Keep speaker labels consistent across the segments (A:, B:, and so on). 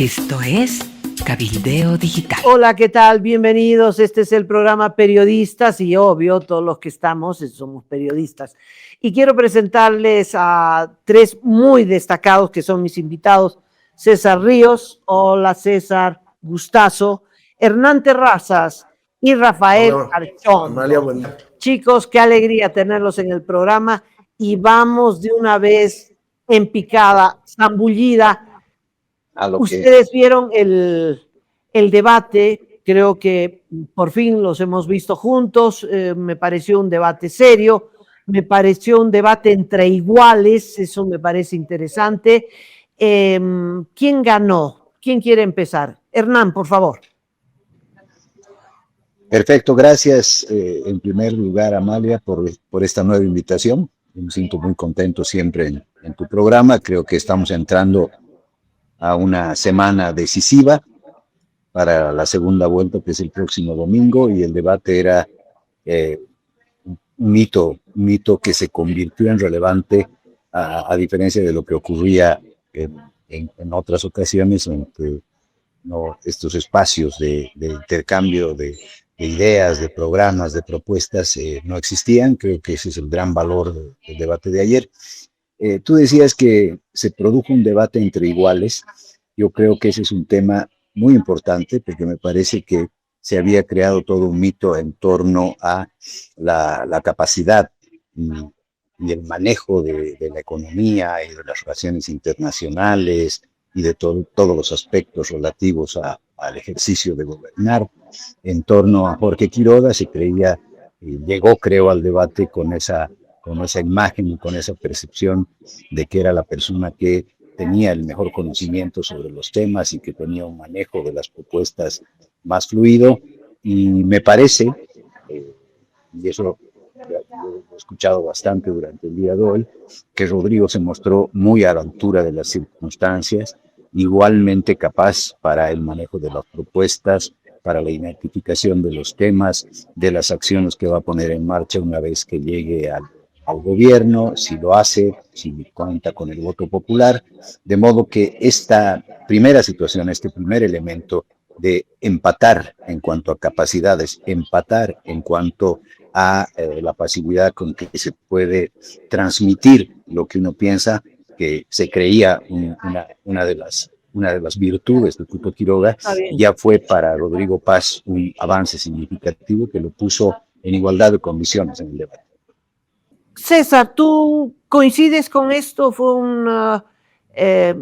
A: Esto es Cabildeo Digital.
B: Hola, ¿qué tal? Bienvenidos. Este es el programa Periodistas y obvio, todos los que estamos somos periodistas. Y quiero presentarles a tres muy destacados que son mis invitados. César Ríos, hola César, gustazo. Hernán Terrazas y Rafael Archón.
C: Amalia, buen día.
B: Chicos, qué alegría tenerlos en el programa y vamos de una vez en picada, zambullida. Ustedes vieron el debate, creo que por fin los hemos visto juntos, me pareció un debate serio, me pareció un debate entre iguales, eso me parece interesante. ¿Quién ganó? ¿Quién quiere empezar? Hernán, por favor.
D: Perfecto, gracias en primer lugar, Amalia, por esta nueva invitación. Me siento muy contento siempre en tu programa. Creo que estamos entrando a una semana decisiva para la segunda vuelta, que es el próximo domingo, y el debate era un mito que se convirtió en relevante a diferencia de lo que ocurría en otras ocasiones en que estos espacios de intercambio de ideas, de programas, de propuestas no existían. Creo que ese es el gran valor del debate de ayer. Tú decías que se produjo un debate entre iguales. Yo creo que ese es un tema muy importante porque me parece que se había creado todo un mito en torno a la capacidad y el manejo de la economía y de las relaciones internacionales y de todos los aspectos relativos al ejercicio de gobernar. En torno a Jorge Quiroga se creía, llegó creo al debate con esa imagen y con esa percepción de que era la persona que tenía el mejor conocimiento sobre los temas y que tenía un manejo de las propuestas más fluido. Y me parece, y eso lo he escuchado bastante durante el día de hoy, que Rodrigo se mostró muy a la altura de las circunstancias, igualmente capaz para el manejo de las propuestas, para la identificación de los temas, de las acciones que va a poner en marcha una vez que llegue al gobierno, si lo hace, si cuenta con el voto popular, de modo que esta primera situación, este primer elemento de empatar en cuanto a capacidades, empatar en cuanto a la pasividad con que se puede transmitir lo que uno piensa, que se creía una de las virtudes de Tuto Quiroga, ya fue para Rodrigo Paz un avance significativo que lo puso en igualdad de condiciones en el debate.
B: César, ¿tú coincides con esto? Fue un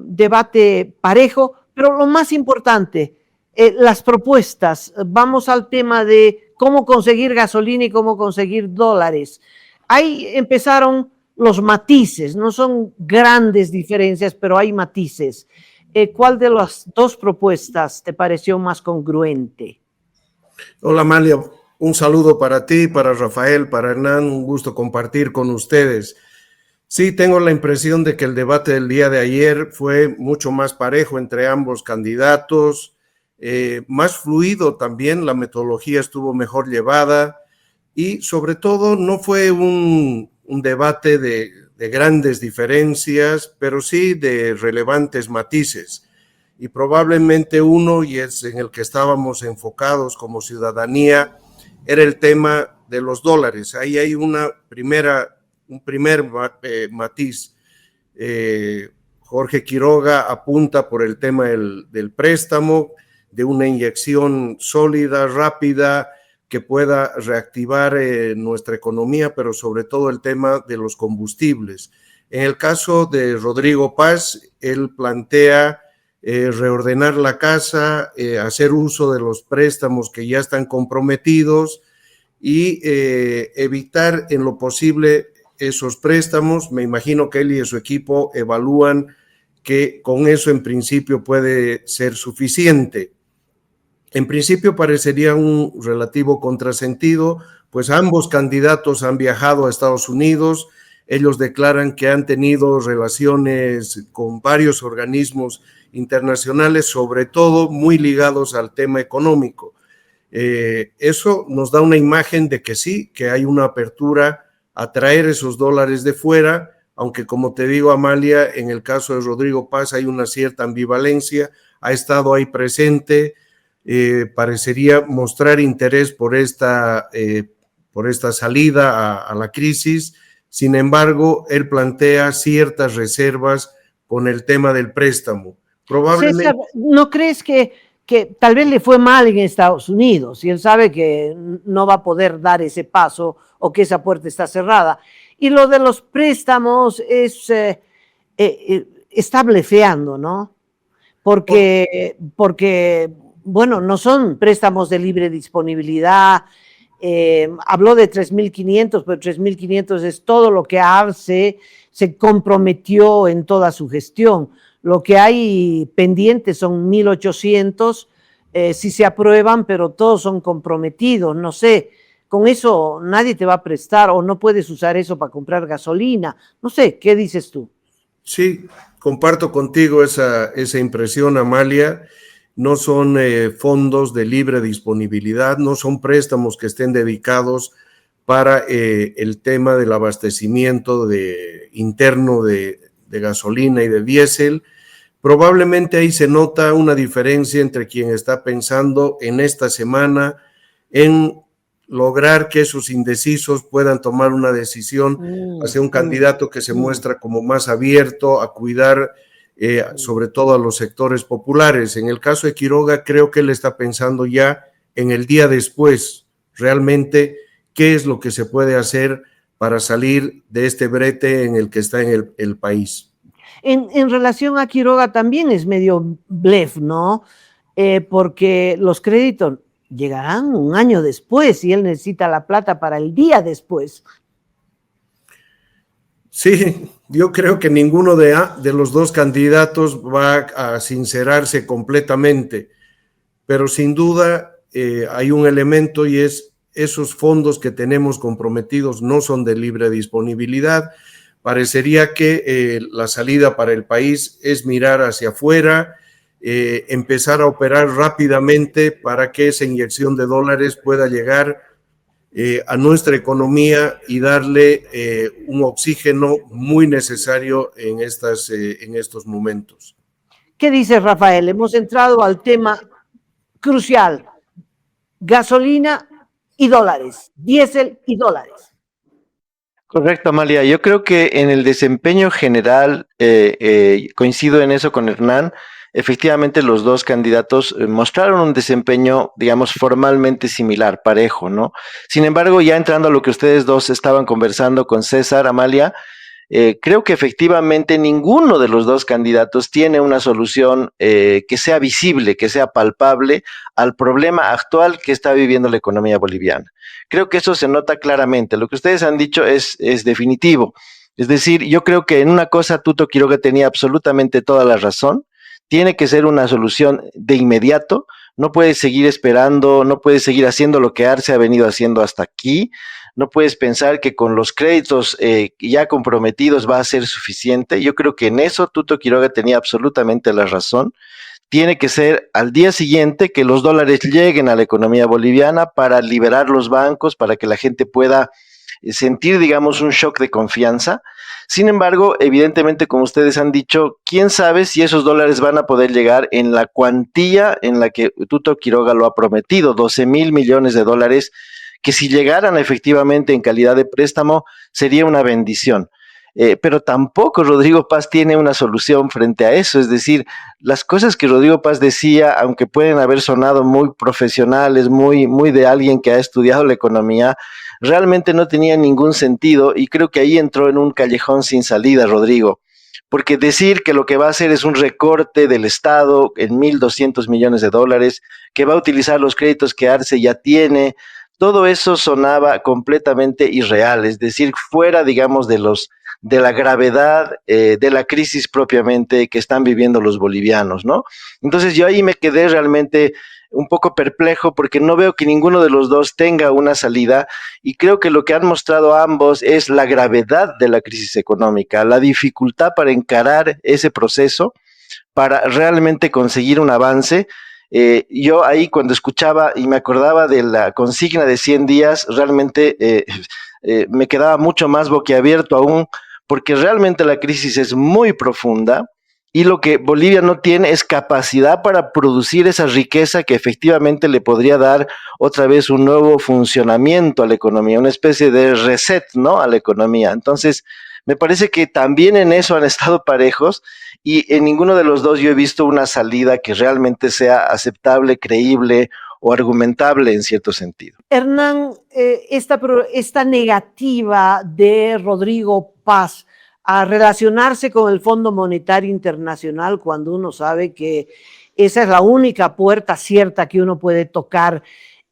B: debate parejo, pero lo más importante, las propuestas. Vamos al tema de cómo conseguir gasolina y cómo conseguir dólares. Ahí empezaron los matices, no son grandes diferencias, pero hay matices. ¿Cuál de las dos propuestas te pareció más congruente?
C: Hola, Amalia. Un saludo para ti, para Rafael, para Hernán, un gusto compartir con ustedes. Sí, tengo la impresión de que el debate del día de ayer fue mucho más parejo entre ambos candidatos, más fluido también, la metodología estuvo mejor llevada y sobre todo no fue un debate de grandes diferencias, pero sí de relevantes matices. Y probablemente uno, y es en el que estábamos enfocados como ciudadanía, era el tema de los dólares. Ahí hay un primer matiz. Jorge Quiroga apunta por el tema del préstamo, de una inyección sólida, rápida, que pueda reactivar nuestra economía, pero sobre todo el tema de los combustibles. En el caso de Rodrigo Paz, él plantea reordenar la casa, hacer uso de los préstamos que ya están comprometidos y evitar en lo posible esos préstamos. Me imagino que él y su equipo evalúan que con eso en principio puede ser suficiente. En principio parecería un relativo contrasentido, pues ambos candidatos han viajado a Estados Unidos. Ellos declaran que han tenido relaciones con varios organismos internacionales, sobre todo muy ligados al tema económico. Eso nos da una imagen de que sí, que hay una apertura a traer esos dólares de fuera, aunque como te digo, Amalia, en el caso de Rodrigo Paz hay una cierta ambivalencia, ha estado ahí presente, parecería mostrar interés por esta salida a la crisis. Sin embargo, él plantea ciertas reservas con el tema del préstamo. Probablemente.
B: César, ¿no crees que tal vez le fue mal en Estados Unidos y él sabe que no va a poder dar ese paso o que esa puerta está cerrada? Y lo de los préstamos está blefeando, ¿no? Porque, bueno, no son préstamos de libre disponibilidad. Habló de 3.500, pero 3.500 es todo lo que Arce se comprometió en toda su gestión. Lo que hay pendiente son 1.800, si se aprueban, pero todos son comprometidos. No sé, con eso nadie te va a prestar o no puedes usar eso para comprar gasolina. No sé, ¿qué dices tú?
C: Sí, comparto contigo esa impresión, Amalia. No son fondos de libre disponibilidad, no son préstamos que estén dedicados para el tema del abastecimiento interno de gasolina y de diésel. Probablemente ahí se nota una diferencia entre quien está pensando en esta semana en lograr que sus indecisos puedan tomar una decisión hacia un candidato que se muestra como más abierto a cuidar sobre todo a los sectores populares. En el caso de Quiroga, creo que él está pensando ya en el día después, realmente qué es lo que se puede hacer para salir de este brete en el que está en el país.
B: En relación a Quiroga también es medio blef, ¿no? Porque los créditos llegarán un año después y él necesita la plata para el día después.
C: Sí, yo creo que ninguno de los dos candidatos va a sincerarse completamente, pero sin duda hay un elemento y es esos fondos que tenemos comprometidos no son de libre disponibilidad. Parecería que la salida para el país es mirar hacia afuera, empezar a operar rápidamente para que esa inyección de dólares pueda llegar a nuestra economía y darle un oxígeno muy necesario en estos momentos.
B: ¿Qué dice Rafael? Hemos entrado al tema crucial, gasolina y dólares, diésel y dólares.
E: Correcto, Amalia. Yo creo que en el desempeño general, coincido en eso con Hernán, efectivamente los dos candidatos mostraron un desempeño, digamos, formalmente similar, parejo, ¿no? Sin embargo, ya entrando a lo que ustedes dos estaban conversando con César, Amalia, creo que efectivamente ninguno de los dos candidatos tiene una solución que sea visible, que sea palpable al problema actual que está viviendo la economía boliviana. Creo que eso se nota claramente. Lo que ustedes han dicho es definitivo. Es decir, yo creo que en una cosa Tuto Quiroga tenía absolutamente toda la razón. Tiene que ser una solución de inmediato. No puede seguir esperando, no puede seguir haciendo lo que Arce ha venido haciendo hasta aquí. No puedes pensar que con los créditos ya comprometidos va a ser suficiente. Yo creo que en eso Tuto Quiroga tenía absolutamente la razón. Tiene que ser al día siguiente que los dólares lleguen a la economía boliviana para liberar los bancos, para que la gente pueda sentir, digamos, un shock de confianza. Sin embargo, evidentemente, como ustedes han dicho, quién sabe si esos dólares van a poder llegar en la cuantía en la que Tuto Quiroga lo ha prometido, 12,000 millones de dólares, que si llegaran efectivamente en calidad de préstamo sería una bendición. Pero tampoco Rodrigo Paz tiene una solución frente a eso, es decir, las cosas que Rodrigo Paz decía, aunque pueden haber sonado muy profesionales, muy de alguien que ha estudiado la economía, realmente no tenían ningún sentido y creo que ahí entró en un callejón sin salida, Rodrigo. Porque decir que lo que va a hacer es un recorte del Estado en 1.200 millones de dólares, que va a utilizar los créditos que Arce ya tiene, todo eso sonaba completamente irreal, es decir, fuera, digamos, de la gravedad de la crisis propiamente que están viviendo los bolivianos, ¿no? Entonces yo ahí me quedé realmente un poco perplejo porque no veo que ninguno de los dos tenga una salida y creo que lo que han mostrado ambos es la gravedad de la crisis económica, la dificultad para encarar ese proceso, para realmente conseguir un avance. Yo ahí cuando escuchaba y me acordaba de la consigna de 100 días, realmente me quedaba mucho más boquiabierto aún, porque realmente la crisis es muy profunda y lo que Bolivia no tiene es capacidad para producir esa riqueza que efectivamente le podría dar otra vez un nuevo funcionamiento a la economía, una especie de reset, ¿no?, a la economía. Entonces, me parece que también en eso han estado parejos y en ninguno de los dos yo he visto una salida que realmente sea aceptable, creíble o argumentable en cierto sentido.
B: Hernán, esta negativa de Rodrigo Paz a relacionarse con el Fondo Monetario Internacional cuando uno sabe que esa es la única puerta cierta que uno puede tocar.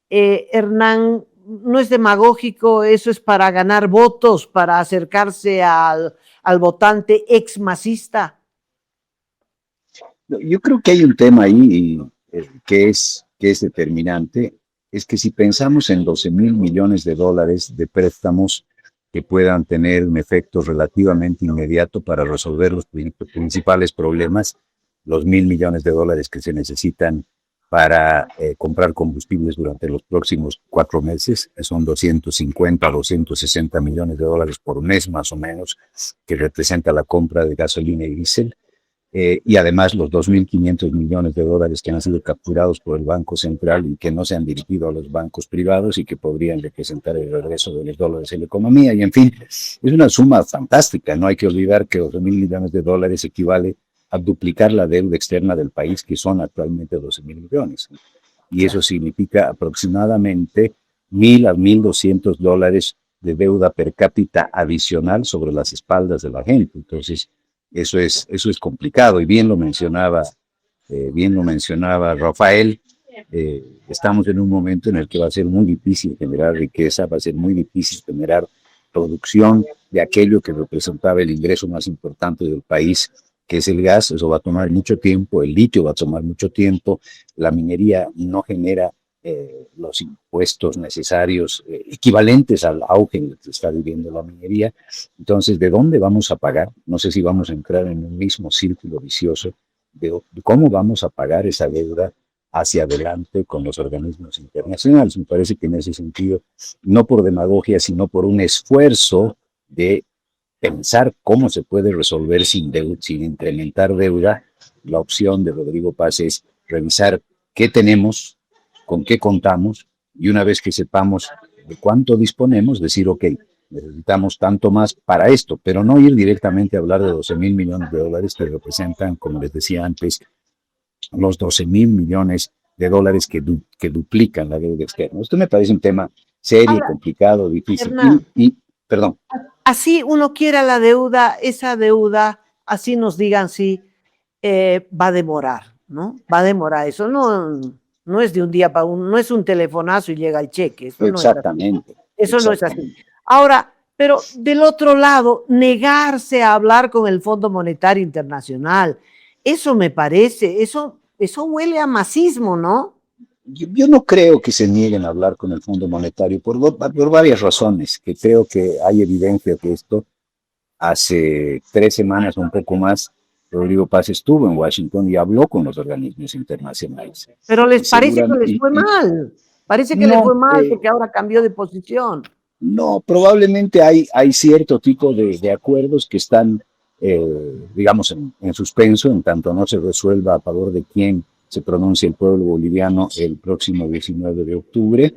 B: Hernán, ¿no es demagógico? ¿Eso es para ganar votos, para acercarse al votante ex-masista?
D: Yo creo que hay un tema ahí que es determinante, es que si pensamos en 12,000 millones de dólares de préstamos que puedan tener un efecto relativamente inmediato para resolver los principales problemas, los 1,000 millones de dólares que se necesitan para comprar combustibles durante los próximos 4 meses, que son 250 a 260 millones de dólares por mes más o menos, que representa la compra de gasolina y diésel. Y además los 2.500 millones de dólares que han sido capturados por el Banco Central y que no se han dirigido a los bancos privados y que podrían representar el regreso de los dólares en la economía. Y en fin, es una suma fantástica. No hay que olvidar que 12,000 millones de dólares equivale a duplicar la deuda externa del país, que son actualmente 12,000 millones. Y eso significa aproximadamente 1,000 a 1,200 dólares de deuda per cápita adicional sobre las espaldas de la gente. Entonces, eso es complicado, y bien lo mencionaba Rafael. Estamos en un momento en el que va a ser muy difícil generar riqueza, va a ser muy difícil generar producción de aquello que representaba el ingreso más importante del país, que es el gas. Eso va a tomar mucho tiempo, el litio va a tomar mucho tiempo, la minería no genera los impuestos necesarios equivalentes al auge en el que está viviendo la minería. Entonces, ¿de dónde vamos a pagar? No sé si vamos a entrar en un mismo círculo vicioso de cómo vamos a pagar esa deuda hacia adelante con los organismos internacionales. Me parece que en ese sentido, no por demagogia, sino por un esfuerzo de pensar cómo se puede resolver sin incrementar deuda, la opción de Rodrigo Paz es revisar qué tenemos, con qué contamos, y una vez que sepamos de cuánto disponemos, decir, ok, necesitamos tanto más para esto, pero no ir directamente a hablar de 12,000 millones de dólares que representan, como les decía antes, los 12,000 millones de dólares que duplican la deuda externa. Esto me parece un tema serio, complicado, difícil. Perdón.
B: Así uno quiera la deuda, esa deuda, así nos digan, sí, va a demorar, ¿no? Va a demorar. Eso no es de un día para no es un telefonazo y llega el cheque. Eso
D: exactamente.
B: Eso no es así. Ahora, pero del otro lado, negarse a hablar con el Fondo Monetario Internacional, eso me parece, eso huele a masismo, ¿no?
D: Yo no creo que se nieguen a hablar con el Fondo Monetario por varias razones, que creo que hay evidencia que esto, hace 3 semanas o un poco más, Rodrigo Paz estuvo en Washington y habló con los organismos internacionales.
B: Pero les parece que les fue mal. Parece que les fue mal porque ahora cambió de posición.
D: No, probablemente hay cierto tipo de acuerdos que están, digamos, en suspenso, en tanto no se resuelva a favor de quién se pronuncia el pueblo boliviano el próximo 19 de octubre,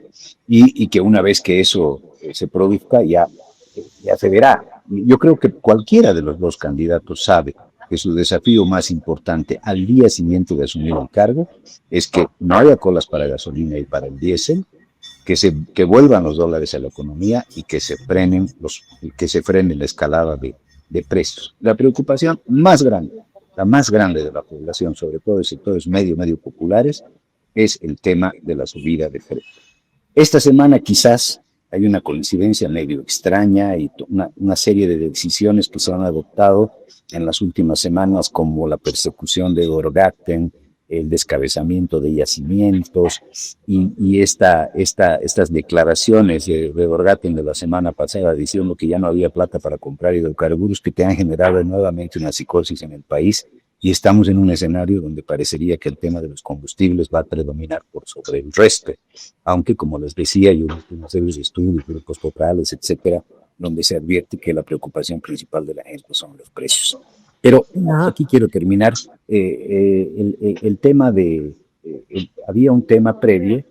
D: y que una vez que eso se produzca ya se verá. Yo creo que cualquiera de los dos candidatos sabe que su desafío más importante al día siguiente de asumir el cargo es que no haya colas para gasolina y para el diésel, que vuelvan los dólares a la economía y que se frene la escalada de precios. La preocupación más grande, la más grande de la población, sobre todo de sectores medio populares, es el tema de la subida de precios. Esta semana quizás hay una coincidencia medio extraña y una serie de decisiones que se han adoptado en las últimas semanas, como la persecución de Dorgaten, el descabezamiento de yacimientos y estas declaraciones de Dorgaten de la semana pasada diciendo que ya no había plata para comprar hidrocarburos, que te han generado nuevamente una psicosis en el país, y estamos en un escenario donde parecería que el tema de los combustibles va a predominar por sobre el resto, aunque, como les decía, yo hice una serie de estudios, grupos focales, etcétera, donde se advierte que la preocupación principal de la gente son los precios. Pero aquí quiero terminar el tema había un tema previo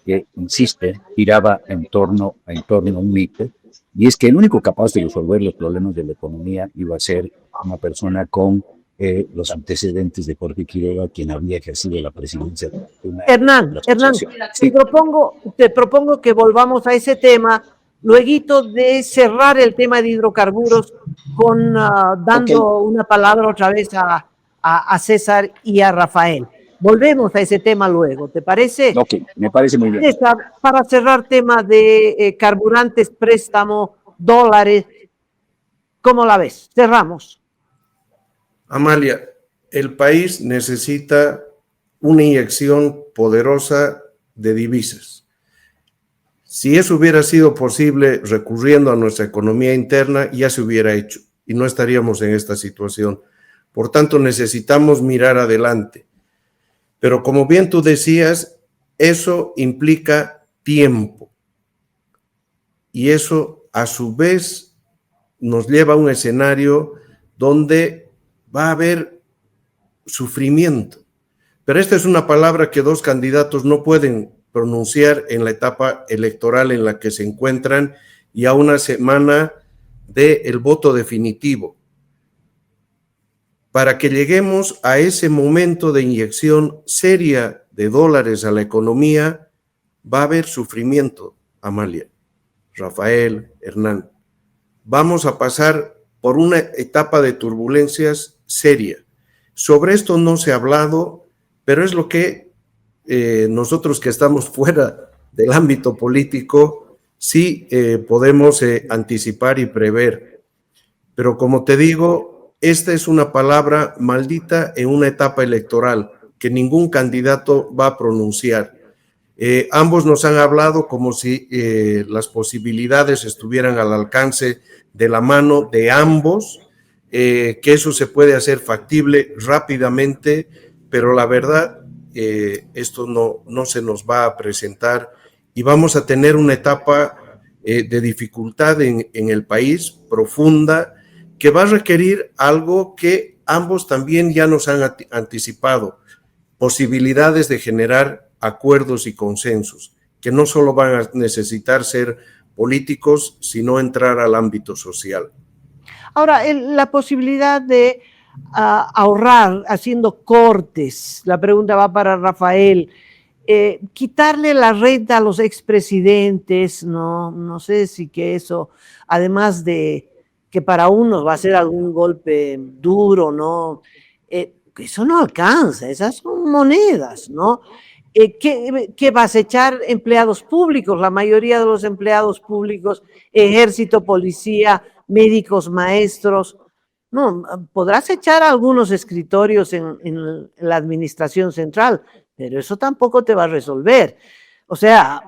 D: que, insisto, giraba en torno a un mito, y es que el único capaz de resolver los problemas de la economía iba a ser una persona con los antecedentes de Jorge Quiroga, quien había ejercido la presidencia.
B: Hernán, sí. te propongo que volvamos a ese tema, luego de cerrar el tema de hidrocarburos, dando una palabra otra vez a César y a Rafael. Volvemos a ese tema luego, ¿te parece?
D: Ok, me parece muy bien.
B: César, para cerrar tema de carburantes, préstamo, dólares, ¿cómo la ves? Cerramos.
C: Amalia, el país necesita una inyección poderosa de divisas. Si eso hubiera sido posible recurriendo a nuestra economía interna, ya se hubiera hecho y no estaríamos en esta situación. Por tanto, necesitamos mirar adelante. Pero como bien tú decías, eso implica tiempo. Y eso, a su vez, nos lleva a un escenario donde va a haber sufrimiento. Pero esta es una palabra que dos candidatos no pueden pronunciar en la etapa electoral en la que se encuentran y a una semana del voto definitivo. Para que lleguemos a ese momento de inyección seria de dólares a la economía, va a haber sufrimiento, Amalia, Rafael, Hernán. Vamos a pasar por una etapa de turbulencias seria. Sobre esto no se ha hablado, pero es lo que nosotros que estamos fuera del ámbito político sí podemos anticipar y prever. Pero como te digo, esta es una palabra maldita en una etapa electoral que ningún candidato va a pronunciar. Ambos nos han hablado como si las posibilidades estuvieran al alcance de la mano de ambos, que eso se puede hacer factible rápidamente, pero la verdad, esto no se nos va a presentar y vamos a tener una etapa de dificultad en el país profunda, que va a requerir algo que ambos también ya nos han anticipado, posibilidades de generar acuerdos y consensos, que no solo van a necesitar ser políticos, sino entrar al ámbito social.
B: Ahora, la posibilidad de ahorrar haciendo cortes, la pregunta va para Rafael, quitarle la renta a los expresidentes, no sé si que eso, además de que para unos va a ser algún golpe duro, ¿no? Eso no alcanza, esas son monedas, ¿no? ¿Qué vas a echar? Empleados públicos, la mayoría de los empleados públicos, ejército, policía, médicos, maestros, no, podrás echar algunos escritorios en la administración central, pero eso tampoco te va a resolver. O sea,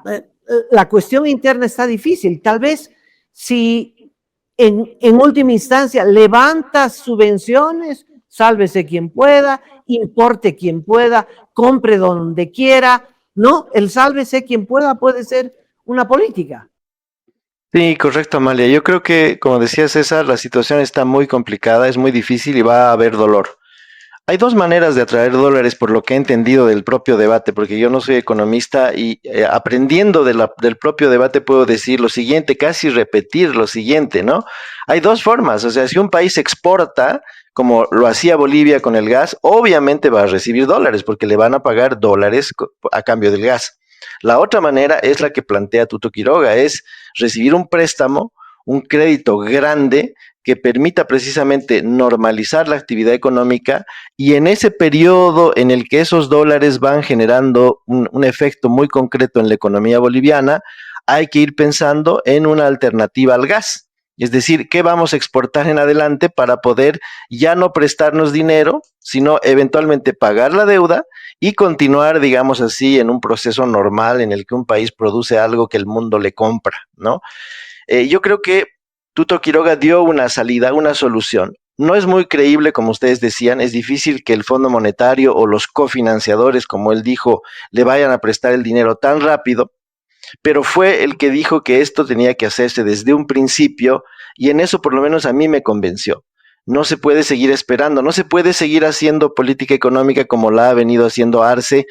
B: la cuestión interna está difícil, tal vez si en última instancia levantas subvenciones, sálvese quien pueda, importe quien pueda, compre donde quiera, ¿no? El sálvese quien pueda puede ser una política.
E: Sí, correcto, Amalia. Yo creo que, como decía César, la situación está muy complicada, es muy difícil y va a haber dolor. Hay dos maneras de atraer dólares, por lo que he entendido del propio debate, porque yo no soy economista y aprendiendo del propio debate puedo decir lo siguiente, casi repetir lo siguiente, ¿no? Hay dos formas, o sea, si un país exporta, como lo hacía Bolivia con el gas, obviamente va a recibir dólares, porque le van a pagar dólares a cambio del gas. La otra manera es la que plantea Tuto Quiroga, es recibir un préstamo, un crédito grande, que permita precisamente normalizar la actividad económica y en ese periodo en el que esos dólares van generando un efecto muy concreto en la economía boliviana, hay que ir pensando en una alternativa al gas. Es decir, ¿qué vamos a exportar en adelante para poder ya no prestarnos dinero, sino eventualmente pagar la deuda y continuar, digamos así, en un proceso normal en el que un país produce algo que el mundo le compra, ¿no? Yo creo que Tuto Quiroga dio una salida, una solución. No es muy creíble, como ustedes decían, es difícil que el Fondo Monetario o los cofinanciadores, como él dijo, le vayan a prestar el dinero tan rápido. pero fue el que dijo que esto tenía que hacerse desde un principio y en eso por lo menos a mí me convenció. No se puede seguir esperando, no se puede seguir haciendo política económica como la ha venido haciendo Arce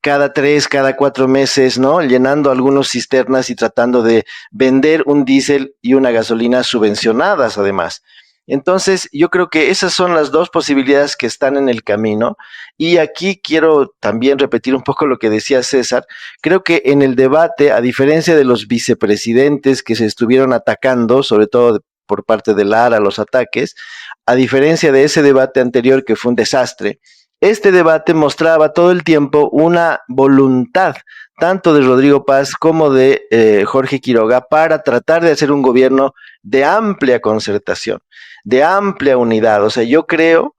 E: cada 3, cada 4 meses, ¿no? Llenando algunos cisternas y tratando de vender un diésel y una gasolina subvencionadas además. Entonces, yo creo que esas son las dos posibilidades que están en el camino. Y aquí quiero también repetir un poco lo que decía César. Creo que en el debate, a diferencia de los vicepresidentes que se estuvieron atacando, sobre todo por parte de Lara, los ataques, a diferencia de ese debate anterior que fue un desastre, este debate mostraba todo el tiempo una voluntad tanto de Rodrigo Paz como de Jorge Quiroga para tratar de hacer un gobierno de amplia concertación, de amplia unidad. O sea, yo creo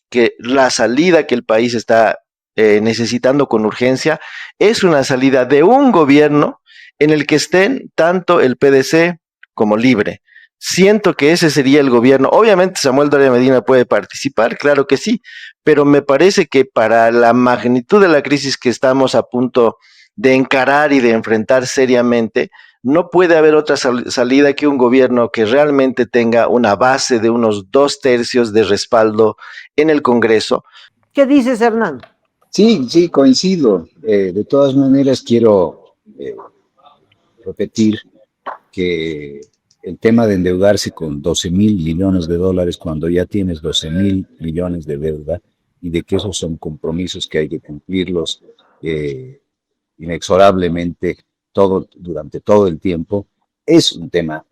E: que la salida que el país está necesitando con urgencia es una salida de un gobierno en el que estén tanto el PDC como Libre. Siento que ese sería el gobierno. Obviamente Samuel Doria Medina puede participar, claro que sí, pero me parece que para la magnitud de la crisis que estamos a punto de encarar y de enfrentar seriamente, no puede haber otra salida que un gobierno que realmente tenga una base de unos 2/3 de respaldo en el Congreso.
B: ¿Qué dices, Hernán?
D: Sí, coincido. De todas maneras, quiero repetir que el tema de endeudarse con 12,000 millones de dólares cuando ya tienes 12,000 millones de deuda y de que esos son compromisos que hay que cumplirlos inexorablemente durante todo el tiempo, es un tema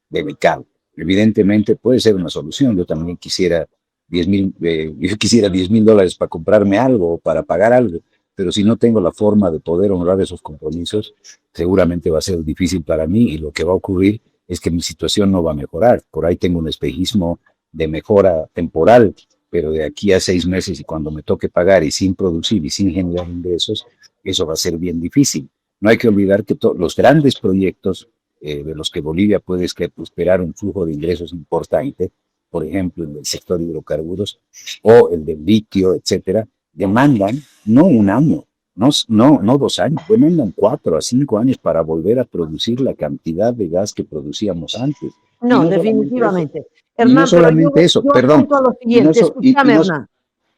D: delicado. Evidentemente puede ser una solución. Yo también quisiera 10,000 dólares para comprarme algo o para pagar algo, pero si no tengo la forma de poder honrar esos compromisos, seguramente va a ser difícil para mí y lo que va a ocurrir es que mi situación no va a mejorar. Por ahí tengo un espejismo de mejora temporal, pero de aquí a 6 meses y cuando me toque pagar y sin producir y sin generar ingresos, eso va a ser bien difícil. No hay que olvidar que los grandes proyectos de los que Bolivia puede esperar un flujo de ingresos importante, por ejemplo, en el sector de hidrocarburos o el del litio, etcétera, demandan no un año, no 2 años, demandan 4 a 5 años para volver a producir la cantidad de gas que producíamos antes.
B: No, definitivamente.
D: Hernán, no solamente eso, perdón.
B: A lo siguiente, escúchame, Hernán.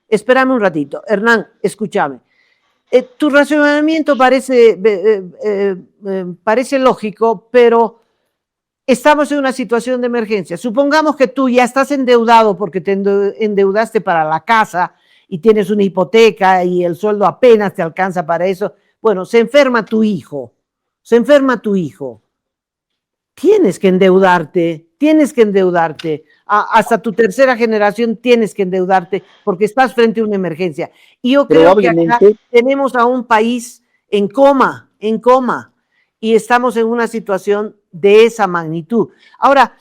B: Espérame un ratito. Hernán, escúchame. Tu razonamiento parece lógico, pero estamos en una situación de emergencia. Supongamos que tú ya estás endeudado porque te endeudaste para la casa y tienes una hipoteca y el sueldo apenas te alcanza para eso. Bueno, se enferma tu hijo. Tienes que endeudarte. Hasta tu tercera generación tienes que endeudarte porque estás frente a una emergencia. Y yo creo que acá tenemos a un país en coma, y estamos en una situación de esa magnitud. Ahora,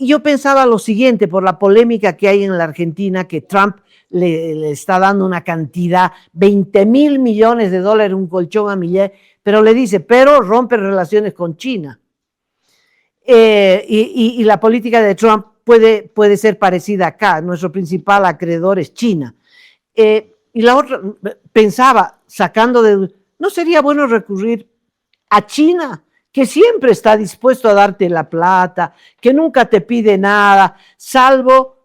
B: yo pensaba lo siguiente, por la polémica que hay en la Argentina, que Trump le está dando una cantidad, 20,000 millones de dólares, un colchón a Milei, pero le dice, pero rompe relaciones con China. Y la política de Trump puede ser parecida acá. Nuestro principal acreedor es China. Y la otra, pensaba, ¿no sería bueno recurrir a China, que siempre está dispuesto a darte la plata, que nunca te pide nada, salvo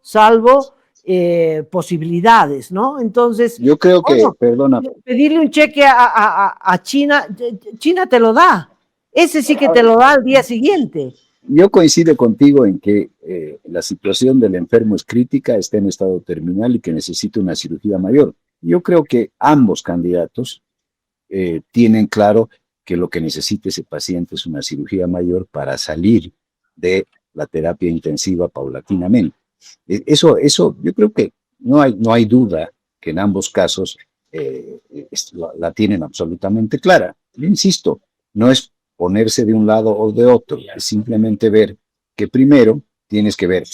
B: posibilidades, ¿no? Entonces,
D: yo creo que, perdona,
B: pedirle un cheque a China, China te lo da. Ese sí que te lo da al día siguiente.
D: Yo coincido contigo en que la situación del enfermo es crítica, está en estado terminal y que necesita una cirugía mayor. Yo creo que ambos candidatos tienen claro que lo que necesita ese paciente es una cirugía mayor para salir de la terapia intensiva paulatinamente. Eso yo creo que no hay duda que en ambos casos la tienen absolutamente clara. Yo insisto, no es ponerse de un lado o de otro, es simplemente ver que primero tienes que ver,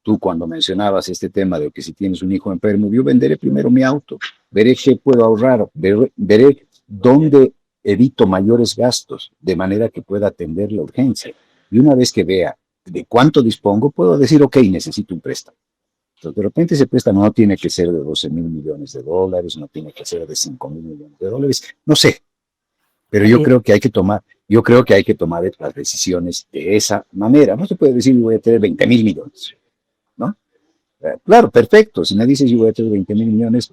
D: tú cuando mencionabas este tema de que si tienes un hijo enfermo, yo venderé primero mi auto, veré qué puedo ahorrar, veré dónde evito mayores gastos, de manera que pueda atender la urgencia. Y una vez que vea de cuánto dispongo, puedo decir, ok, necesito un préstamo. Entonces, de repente ese préstamo no tiene que ser de 12,000 millones de dólares, no tiene que ser de 5,000 millones de dólares, no sé. Pero yo creo que hay que tomar las decisiones de esa manera. No se puede decir, voy a tener 20.000 millones, ¿no? Claro, perfecto. Si me dices, yo voy a tener 20.000 millones,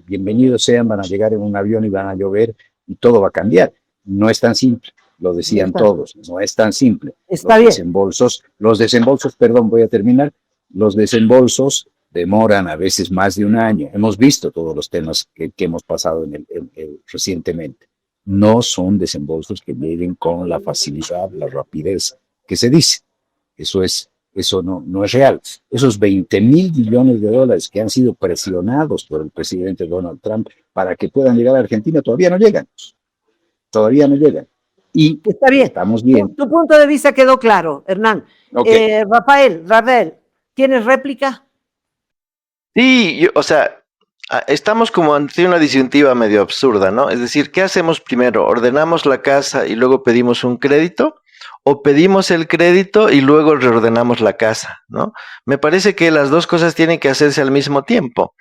D: bienvenidos sean, van a llegar en un avión y van a llover y todo va a cambiar. No es tan simple, lo decían todos, no es tan simple.
B: Está bien.
D: Los desembolsos, perdón, voy a terminar, los desembolsos demoran a veces más de un año. Hemos visto todos los temas que hemos pasado recientemente. No son desembolsos que lleguen con la facilidad, la rapidez que se dice. Eso no es real. Esos 20.000 millones de dólares que han sido presionados por el presidente Donald Trump para que puedan llegar a Argentina todavía no llegan. Todavía no llegan. Y
B: está bien.
D: Estamos bien.
B: Tu punto de vista quedó claro, Hernán.
D: Okay.
B: Rafael, ¿tienes réplica?
E: Sí, o sea, estamos como ante una disyuntiva medio absurda, ¿no? Es decir, ¿qué hacemos primero? ¿Ordenamos la casa y luego pedimos un crédito? ¿O pedimos el crédito y luego reordenamos la casa, ¿no? Me parece que las dos cosas tienen que hacerse al mismo tiempo.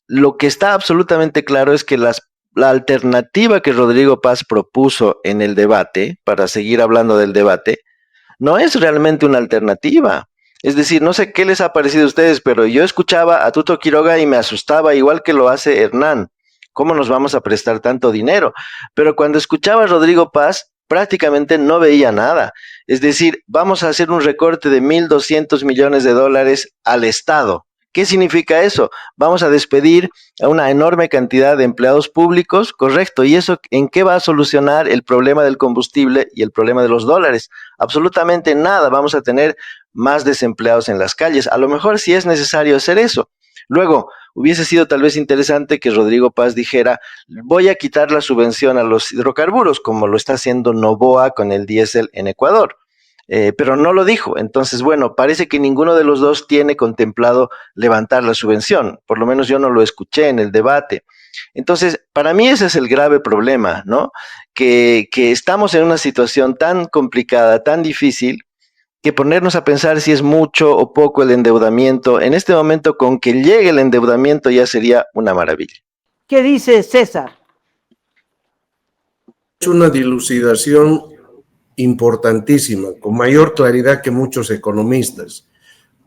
E: Lo que está absolutamente claro es que la alternativa que Rodrigo Paz propuso en el debate, para seguir hablando del debate, no es realmente una alternativa. Es decir, no sé qué les ha parecido a ustedes, pero yo escuchaba a Tuto Quiroga y me asustaba, igual que lo hace Hernán. ¿Cómo nos vamos a prestar tanto dinero? Pero cuando escuchaba a Rodrigo Paz, prácticamente no veía nada. Es decir, vamos a hacer un recorte de 1.200 millones de dólares al Estado. ¿Qué significa eso? Vamos a despedir a una enorme cantidad de empleados públicos, correcto. ¿Y eso en qué va a solucionar el problema del combustible y el problema de los dólares? Absolutamente nada. Vamos a tener más desempleados en las calles. A lo mejor sí es necesario hacer eso. Luego, hubiese sido tal vez interesante que Rodrigo Paz dijera, voy a quitar la subvención a los hidrocarburos, como lo está haciendo Noboa con el diésel en Ecuador. Pero no lo dijo. Entonces, bueno, parece que ninguno de los dos tiene contemplado levantar la subvención. Por lo menos yo no lo escuché en el debate. Entonces, para mí ese es el grave problema, ¿no? Que estamos en una situación tan complicada, tan difícil, que ponernos a pensar si es mucho o poco el endeudamiento, en este momento con que llegue el endeudamiento ya sería una maravilla.
B: ¿Qué dice César?
C: Es una dilucidación importantísima, con mayor claridad que muchos economistas.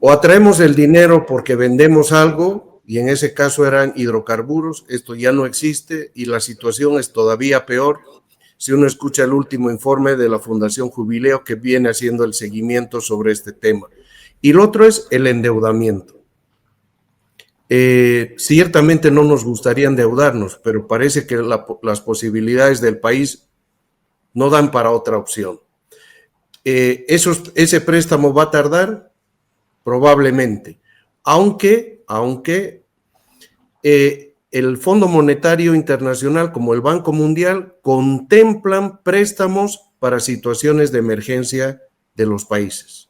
C: O atraemos el dinero porque vendemos algo, y en ese caso eran hidrocarburos, esto ya no existe y la situación es todavía peor si uno escucha el último informe de la Fundación Jubileo que viene haciendo el seguimiento sobre este tema. Y lo otro es el endeudamiento. Ciertamente no nos gustaría endeudarnos, pero parece que las posibilidades del país no dan para otra opción. ¿Ese préstamo va a tardar? Probablemente, aunque el Fondo Monetario Internacional como el Banco Mundial contemplan préstamos para situaciones de emergencia de los países.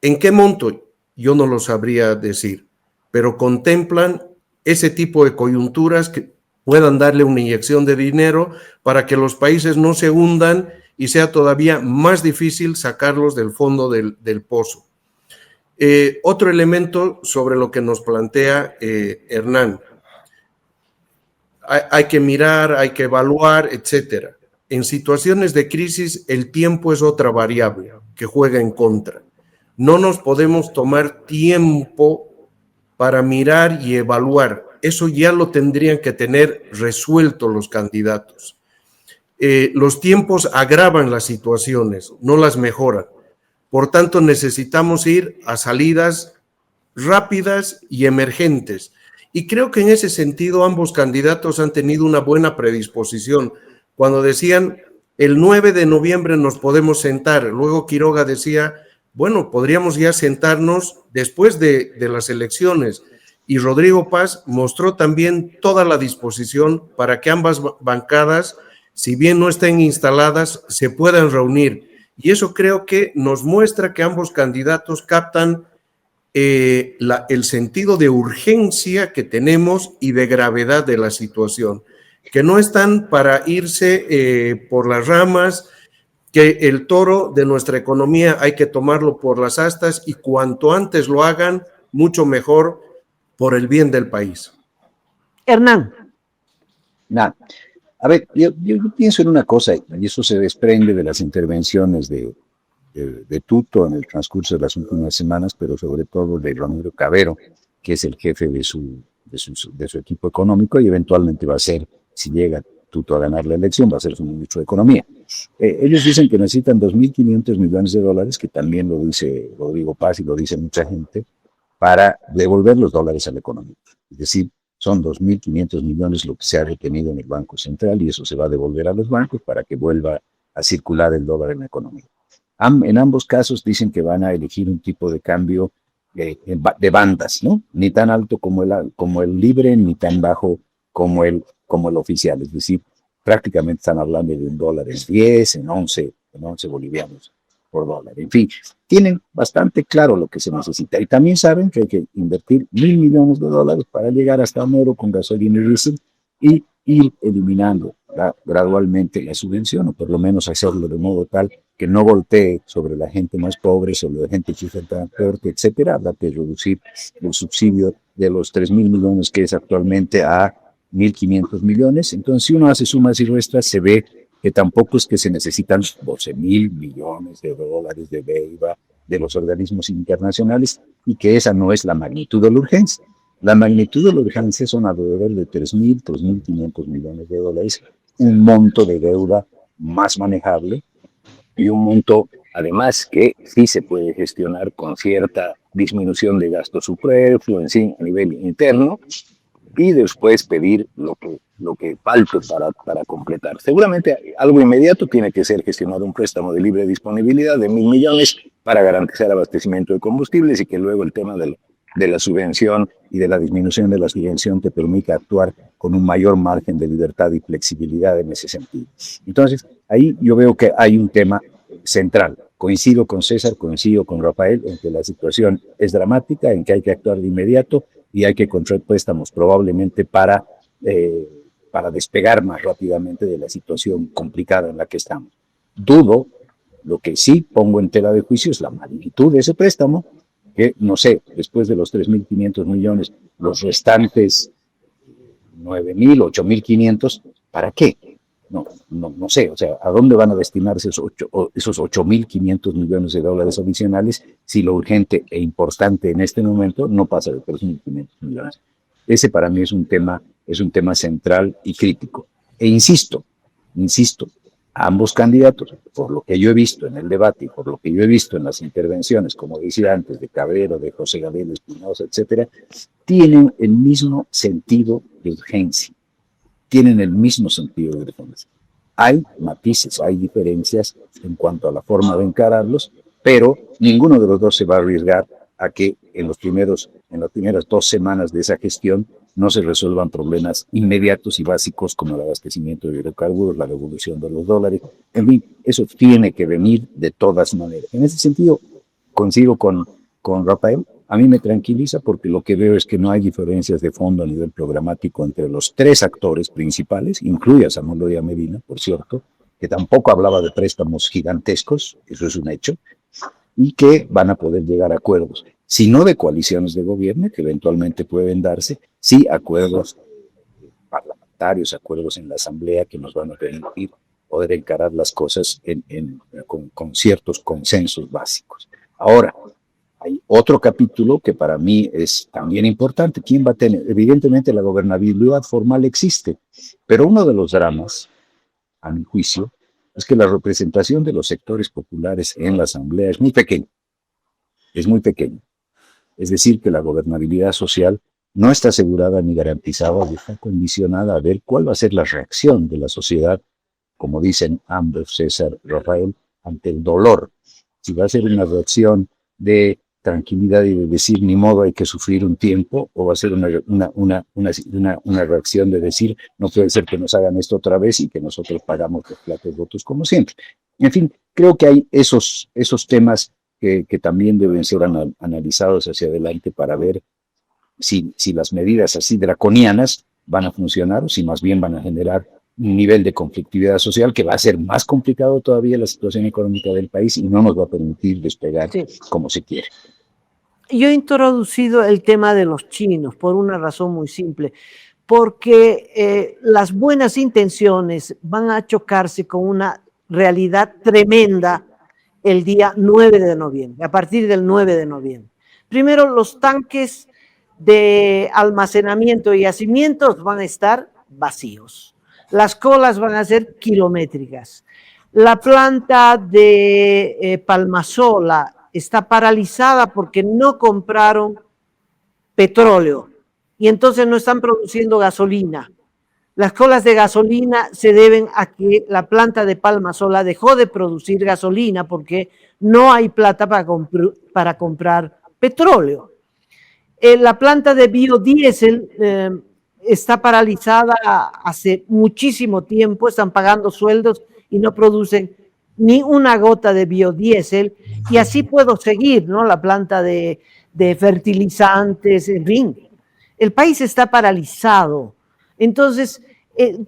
C: ¿En qué monto? Yo no lo sabría decir, pero contemplan ese tipo de coyunturas que puedan darle una inyección de dinero para que los países no se hundan y sea todavía más difícil sacarlos del fondo del pozo. Otro elemento sobre lo que nos plantea Hernán. Hay que mirar, hay que evaluar, etcétera. En situaciones de crisis, el tiempo es otra variable que juega en contra. No nos podemos tomar tiempo para mirar y evaluar. Eso ya lo tendrían que tener resuelto los candidatos. Los tiempos agravan las situaciones, no las mejoran. Por tanto, necesitamos ir a salidas rápidas y emergentes. Y creo que en ese sentido ambos candidatos han tenido una buena predisposición. Cuando decían, el 9 de noviembre nos podemos sentar, luego Quiroga decía, bueno, podríamos ya sentarnos después de las elecciones. Y Rodrigo Paz mostró también toda la disposición para que ambas bancadas, si bien no estén instaladas, se puedan reunir. Y eso creo que nos muestra que ambos candidatos captan el sentido de urgencia que tenemos y de gravedad de la situación, que no están para irse por las ramas, que el toro de nuestra economía hay que tomarlo por las astas y cuanto antes lo hagan, mucho mejor por el bien del país.
B: Hernán.
D: A ver, yo pienso en una cosa, y eso se desprende de las intervenciones de Tuto en el transcurso de las últimas semanas, pero sobre todo de Ramiro Cavero, que es el jefe de su equipo económico y eventualmente va a ser, si llega Tuto a ganar la elección, va a ser su ministro de Economía. Ellos dicen que necesitan 2.500 millones de dólares, que también lo dice Rodrigo Paz y lo dice mucha gente, para devolver los dólares a la economía. Es decir, son 2.500 millones lo que se ha retenido en el Banco Central y eso se va a devolver a los bancos para que vuelva a circular el dólar en la economía. En ambos casos dicen que van a elegir un tipo de cambio de bandas, ¿no? Ni tan alto como el libre, ni tan bajo como el oficial. Es decir, prácticamente están hablando de $1.10, en 11 bolivianos por dólar. En fin, tienen bastante claro lo que se necesita. Y también saben que hay que invertir $1.000 millones para llegar hasta €1 con gasolina y diésel y ir eliminando gradualmente la subvención, o por lo menos hacerlo de modo tal que no voltee sobre la gente más pobre, sobre la gente que está peor, etcétera. Habrá que reducir el subsidio de los 3.000 millones que es actualmente a 1.500 millones. Entonces, si uno hace sumas y restas, se ve que tampoco es que se necesitan 12.000 millones de dólares de BEIVA de los organismos internacionales y que esa no es la magnitud de la urgencia. La magnitud de la urgencia son alrededor de 3.500 millones de dólares, un monto de deuda más manejable y un monto, además, que sí se puede gestionar con cierta disminución de gasto superfluo, en sí, a nivel interno, y después pedir lo que falte para completar. Seguramente algo inmediato tiene que ser gestionar un préstamo de libre disponibilidad de 1.000 millones para garantizar abastecimiento de combustibles y que luego el tema de la subvención y de la disminución de la subvención te permita actuar con un mayor margen de libertad y flexibilidad en ese sentido. Entonces, ahí yo veo que hay un tema central. Coincido con César, coincido con Rafael en que la situación es dramática, en que hay que actuar de inmediato y hay que contraer préstamos probablemente para despegar más rápidamente de la situación complicada en la que estamos. Dudo, lo que sí pongo en tela de juicio es la magnitud de ese préstamo, que no sé, después de los 3.500 millones, los restantes 9.000, 8.500, ¿para qué? No sé, o sea, ¿a dónde van a destinarse esos 8.500 millones de dólares adicionales si lo urgente e importante en este momento no pasa de 3.500 millones? Ese para mí es un tema central y crítico. E insisto, a ambos candidatos, por lo que yo he visto en el debate y por lo que yo he visto en las intervenciones, como decía antes, de Cavero, de José Gabriel Espinosa, etcétera, tienen el mismo sentido de urgencia. Tienen el mismo sentido de urgencia. Hay matices, hay diferencias en cuanto a la forma de encararlos, pero ninguno de los dos se va a arriesgar a que en las primeras 2 semanas de esa gestión no se resuelvan problemas inmediatos y básicos como el abastecimiento de hidrocarburos, la devolución de los dólares. En fin, eso tiene que venir de todas maneras. En ese sentido, coincido con Rafael. A mí me tranquiliza porque lo que veo es que no hay diferencias de fondo a nivel programático entre los 3 actores principales, incluye a Samuel Loya Medina, por cierto, que tampoco hablaba de préstamos gigantescos, eso es un hecho, y que van a poder llegar a acuerdos, si no de coaliciones de gobierno, que eventualmente pueden darse, sí acuerdos parlamentarios, acuerdos en la Asamblea que nos van a permitir poder encarar las cosas con ciertos consensos básicos. Ahora, hay otro capítulo que para mí es también importante. ¿Quién va a tener? Evidentemente la gobernabilidad formal existe, pero uno de los dramas, a mi juicio, es que la representación de los sectores populares en la Asamblea es muy pequeña. Es muy pequeña. Es decir, que la gobernabilidad social no está asegurada ni garantizada y está condicionada a ver cuál va a ser la reacción de la sociedad, como dicen ambos, César, Rafael, ante el dolor. Si va a ser una reacción de tranquilidad y de decir ni modo hay que sufrir un tiempo, o va a ser una reacción de decir no puede ser que nos hagan esto otra vez y que nosotros pagamos los platos rotos como siempre. En fin, creo que hay esos temas que también deben ser analizados hacia adelante para ver si las medidas así draconianas van a funcionar o si más bien van a generar un nivel de conflictividad social que va a ser más complicado todavía la situación económica del país y no nos va a permitir despegar como se quiere.
B: Yo he introducido el tema de los chinos por una razón muy simple, porque las buenas intenciones van a chocarse con una realidad tremenda el día 9 de noviembre, a partir del 9 de noviembre. Primero, los tanques de almacenamiento y yacimientos van a estar vacíos. Las colas van a ser kilométricas. La planta de Palmasola está paralizada porque no compraron petróleo y entonces no están produciendo gasolina. Las colas de gasolina se deben a que la planta de Palmasola dejó de producir gasolina porque no hay plata para comprar petróleo. La planta de biodiesel está paralizada hace muchísimo tiempo, están pagando sueldos y no producen ni una gota de biodiesel, y así puedo seguir, ¿no? La planta de fertilizantes, en fin. El país está paralizado. Entonces,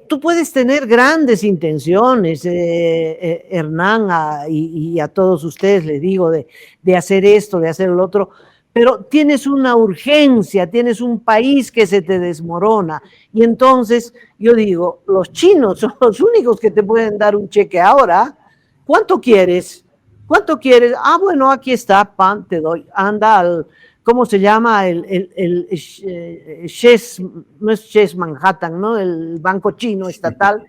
B: tú puedes tener grandes intenciones, Hernán, y a todos ustedes les digo, de hacer esto, de hacer lo otro, pero tienes una urgencia, tienes un país que se te desmorona. Y entonces, yo digo, los chinos son los únicos que te pueden dar un cheque ahora. ¿Cuánto quieres? ¿Cuánto quieres? Ah, bueno, aquí está, pan, te doy. Anda al, ¿cómo se llama? Chess, no es Chess Manhattan, ¿no? El banco chino estatal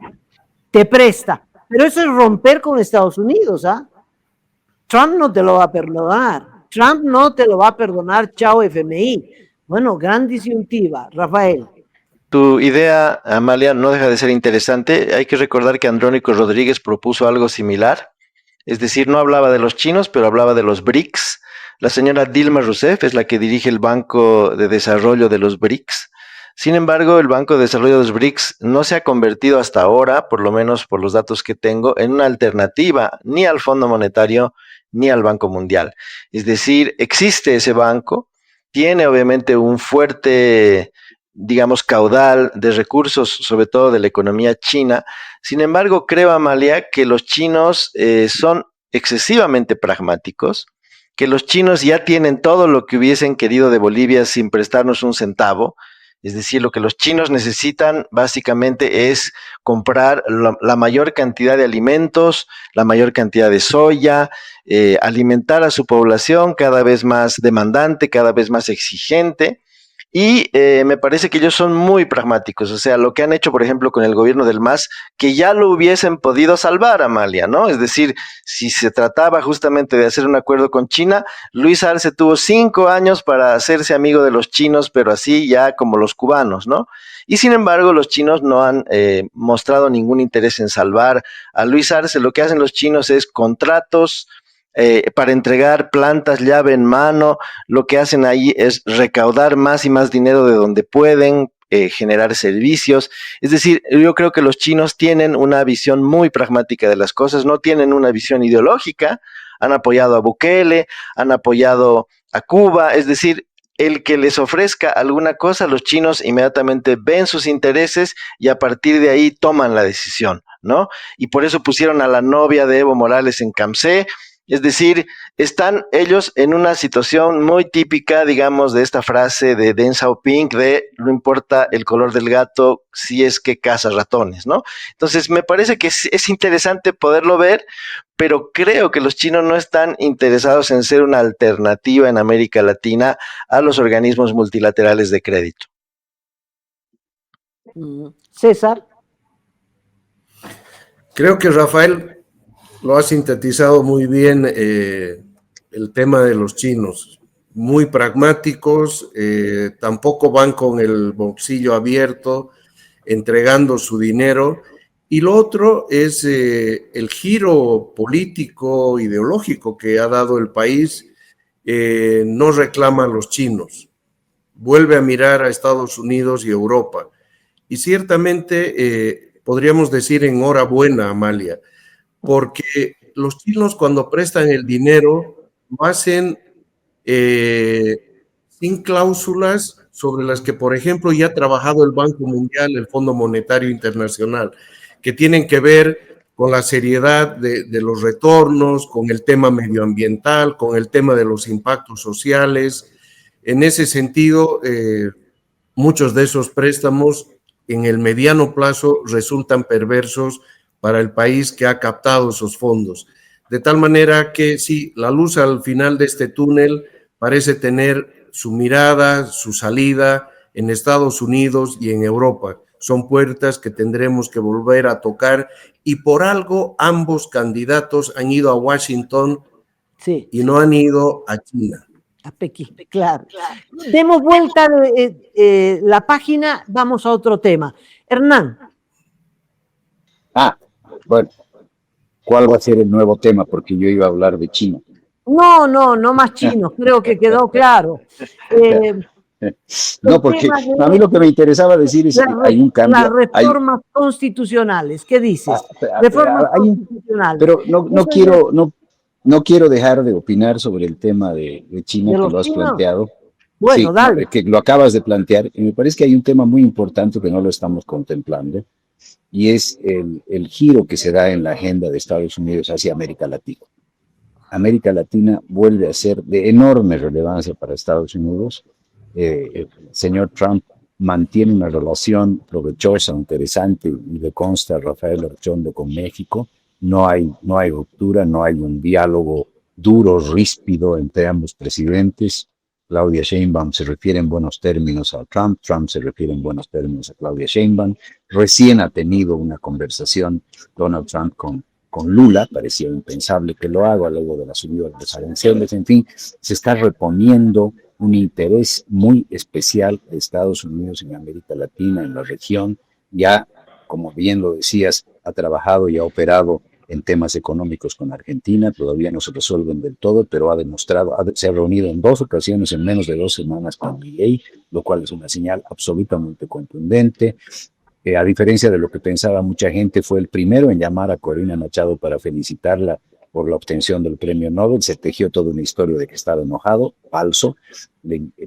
B: te presta. Pero eso es romper con Estados Unidos, ¿ah? Trump no te lo va a perdonar. Trump no te lo va a perdonar, chao FMI. Bueno, gran disyuntiva, Rafael.
E: Tu idea, Amalia, no deja de ser interesante. Hay que recordar que Andrónico Rodríguez propuso algo similar. Es decir, no hablaba de los chinos, pero hablaba de los BRICS. La señora Dilma Rousseff es la que dirige el Banco de Desarrollo de los BRICS. Sin embargo, el Banco de Desarrollo de los BRICS no se ha convertido hasta ahora, por lo menos por los datos que tengo, en una alternativa ni al Fondo Monetario ni al Banco Mundial. Es decir, existe ese banco, tiene obviamente un fuerte, digamos, caudal de recursos, sobre todo de la economía china. Sin embargo, creo, Amalia, que los chinos son excesivamente pragmáticos, que los chinos ya tienen todo lo que hubiesen querido de Bolivia sin prestarnos un centavo. Es decir, lo que los chinos necesitan básicamente es comprar la mayor cantidad de alimentos, la mayor cantidad de soya, alimentar a su población cada vez más demandante, cada vez más exigente. Y me parece que ellos son muy pragmáticos, o sea, lo que han hecho, por ejemplo, con el gobierno del MAS, que ya lo hubiesen podido salvar, Amalia, ¿no? Es decir, si se trataba justamente de hacer un acuerdo con China, Luis Arce tuvo 5 años para hacerse amigo de los chinos, pero así ya como los cubanos, ¿no? Y sin embargo, los chinos no han mostrado ningún interés en salvar a Luis Arce. Lo que hacen los chinos es contratos para entregar plantas llave en mano. Lo que hacen ahí es recaudar más y más dinero de donde pueden, generar servicios. Es decir, yo creo que los chinos tienen una visión muy pragmática de las cosas, no tienen una visión ideológica. Han apoyado a Bukele, han apoyado a Cuba, es decir, el que les ofrezca alguna cosa, los chinos inmediatamente ven sus intereses y a partir de ahí toman la decisión, ¿no? Y por eso pusieron a la novia de Evo Morales en Camsé. Es decir, están ellos en una situación muy típica, digamos, de esta frase de Deng Xiaoping, de no importa el color del gato si es que caza ratones, ¿no? Entonces, me parece que es interesante poderlo ver, pero creo que los chinos no están interesados en ser una alternativa en América Latina a los organismos multilaterales de crédito.
B: César.
C: Creo que Rafael lo ha sintetizado muy bien, el tema de los chinos, muy pragmáticos, tampoco van con el bolsillo abierto, entregando su dinero. Y lo otro es el giro político, ideológico que ha dado el país, no reclama a los chinos, vuelve a mirar a Estados Unidos y Europa. Y ciertamente podríamos decir enhorabuena, Amalia, porque los chinos cuando prestan el dinero lo hacen sin cláusulas sobre las que, por ejemplo, ya ha trabajado el Banco Mundial, el Fondo Monetario Internacional, que tienen que ver con la seriedad de los retornos, con el tema medioambiental, con el tema de los impactos sociales. En ese sentido, muchos de esos préstamos en el mediano plazo resultan perversos para el país que ha captado esos fondos. De tal manera que sí, la luz al final de este túnel parece tener su mirada, su salida en Estados Unidos y en Europa. Son puertas que tendremos que volver a tocar y por algo ambos candidatos han ido a Washington y no han ido a China.
B: A Pekín, claro. Demos vuelta la página, vamos a otro tema. Hernán.
D: Bueno, ¿cuál va a ser el nuevo tema? Porque yo iba a hablar de China.
B: No más chinos, creo que quedó claro.
D: No, porque a mí lo que me interesaba decir es que hay un cambio.
B: Las reformas constitucionales, ¿qué dices? Reformas constitucionales.
D: Pero no quiero dejar de opinar sobre el tema de China que lo has planteado.
B: Bueno, sí, dale.
D: Que lo acabas de plantear. Y me parece que hay un tema muy importante que no lo estamos contemplando, y es el giro que se da en la agenda de Estados Unidos hacia América Latina. América Latina vuelve a ser de enorme relevancia para Estados Unidos. El señor Trump mantiene una relación provechosa, interesante, y le consta a Rafael Archondo con México. No hay ruptura, no hay un diálogo duro, ríspido entre ambos presidentes. Claudia Sheinbaum se refiere en buenos términos a Trump, Trump se refiere en buenos términos a Claudia Sheinbaum. Recién ha tenido una conversación Donald Trump con Lula, parecía impensable que lo haga luego de la subida de los aranceles. En fin, se está reponiendo un interés muy especial de Estados Unidos en América Latina, en la región. Ya, como bien lo decías, ha trabajado y ha operado en temas económicos con Argentina, todavía no se resuelven del todo, pero ha demostrado, se ha reunido en 2 ocasiones en menos de 2 semanas con Milei, lo cual es una señal absolutamente contundente. A diferencia de lo que pensaba mucha gente, fue el primero en llamar a Corina Machado para felicitarla por la obtención del premio Nobel. Se tejió toda una historia de que estaba enojado, falso.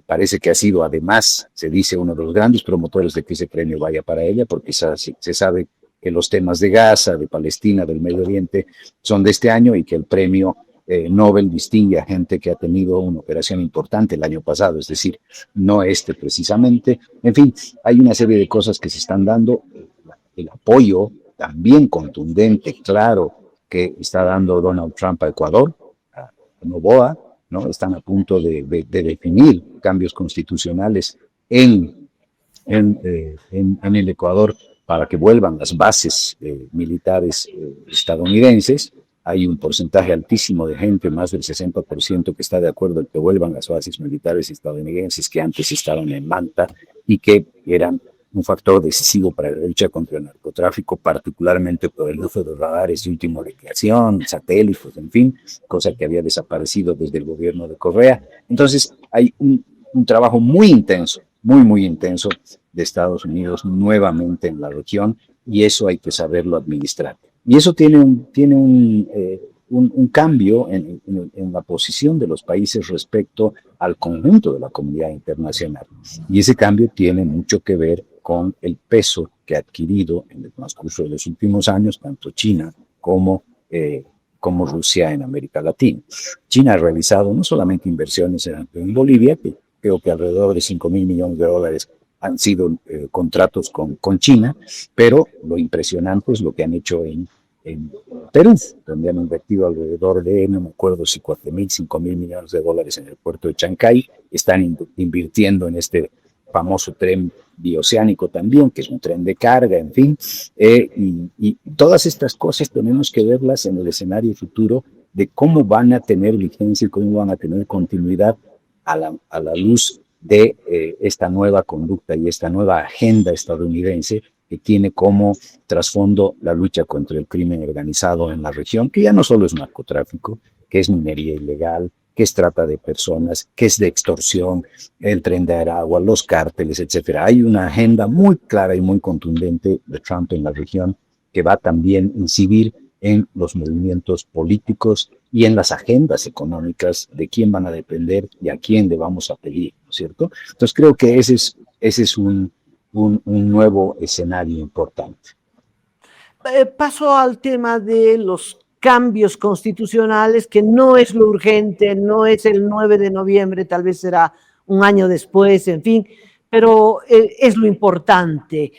D: Parece que ha sido, además, se dice, uno de los grandes promotores de que ese premio vaya para ella, porque se sabe que los temas de Gaza, de Palestina, del Medio Oriente son de este año, y que el premio Nobel distingue a gente que ha tenido una operación importante el año pasado, es decir, no precisamente. En fin, hay una serie de cosas que se están dando. El apoyo también contundente, claro, que está dando Donald Trump a Ecuador, a Noboa, ¿no? Están a punto de definir cambios constitucionales en el Ecuador para que vuelvan las bases militares estadounidenses. Hay un porcentaje altísimo de gente, más del 60%, que está de acuerdo en que vuelvan las bases militares estadounidenses que antes estaban en Manta y que eran un factor decisivo para la lucha contra el narcotráfico, particularmente por el uso de radares de última generación, satélites, en fin, cosa que había desaparecido desde el gobierno de Correa. Entonces hay un trabajo muy intenso, muy intenso de Estados Unidos nuevamente en la región, y eso hay que saberlo administrar. Y eso tiene un cambio en la posición de los países respecto al conjunto de la comunidad internacional. Y ese cambio tiene mucho que ver con el peso que ha adquirido en el transcurso de los últimos años tanto China como Rusia en América Latina. China ha realizado no solamente inversiones en Bolivia, que creo que alrededor de $5.000 millones han sido contratos con China, pero lo impresionante es lo que han hecho en Perú, donde han invertido alrededor de, no me acuerdo si $4.000, $5.000 millones en el puerto de Chancay. Están invirtiendo en este famoso tren bioceánico también, que es un tren de carga, en fin, y todas estas cosas tenemos que verlas en el escenario futuro de cómo van a tener vigencia y cómo van a tener continuidad a la luz de esta nueva conducta y esta nueva agenda estadounidense, que tiene como trasfondo la lucha contra el crimen organizado en la región, que ya no solo es narcotráfico, que es minería ilegal, que es trata de personas, que es de extorsión, el tren de Aragua, los cárteles, etcétera. Hay una agenda muy clara y muy contundente de Trump en la región, que va también a incidir en los movimientos políticos y en las agendas económicas de quién van a depender y a quién le vamos a pedir, ¿no es cierto? Entonces creo que ese es un nuevo escenario importante.
B: Paso al tema de los cambios constitucionales, que no es lo urgente, no es el 9 de noviembre, tal vez será un año después, en fin, pero es lo importante.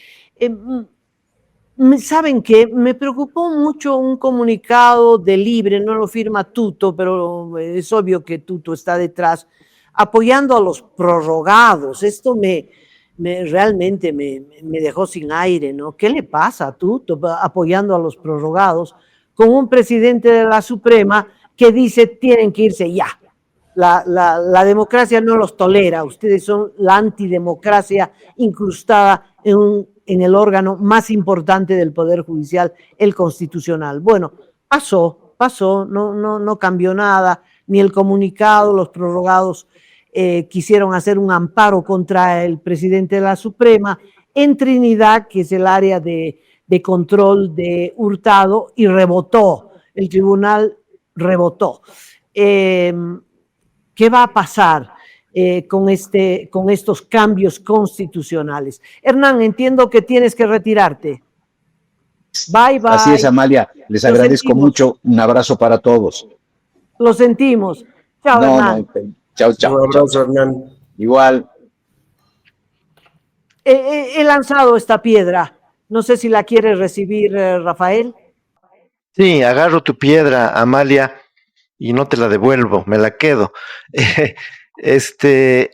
B: ¿Saben qué? Me preocupó mucho un comunicado de Libre, no lo firma Tuto, pero es obvio que Tuto está detrás, apoyando a los prorrogados. Esto realmente me dejó sin aire, ¿no? ¿Qué le pasa a Tuto apoyando a los prorrogados con un presidente de la Suprema que dice tienen que irse ya? La democracia no los tolera, ustedes son la antidemocracia incrustada en el órgano más importante del Poder Judicial, el Constitucional. Bueno, pasó, no cambió nada, ni el comunicado, los prorrogados quisieron hacer un amparo contra el presidente de la Suprema en Trinidad, que es el área de control de Hurtado, y rebotó, el tribunal rebotó. ¿Qué va a pasar con estos cambios constitucionales? Hernán, entiendo que tienes que retirarte. Bye, bye.
D: Así es, Amalia. Les agradezco mucho. Un abrazo para todos.
B: Lo sentimos. Chao, Hernán.
D: Chao, chao.
C: Un abrazo, Hernán.
D: Igual.
B: He lanzado esta piedra. No sé si la quiere recibir, Rafael.
E: Sí, agarro tu piedra, Amalia, y no te la devuelvo, me la quedo.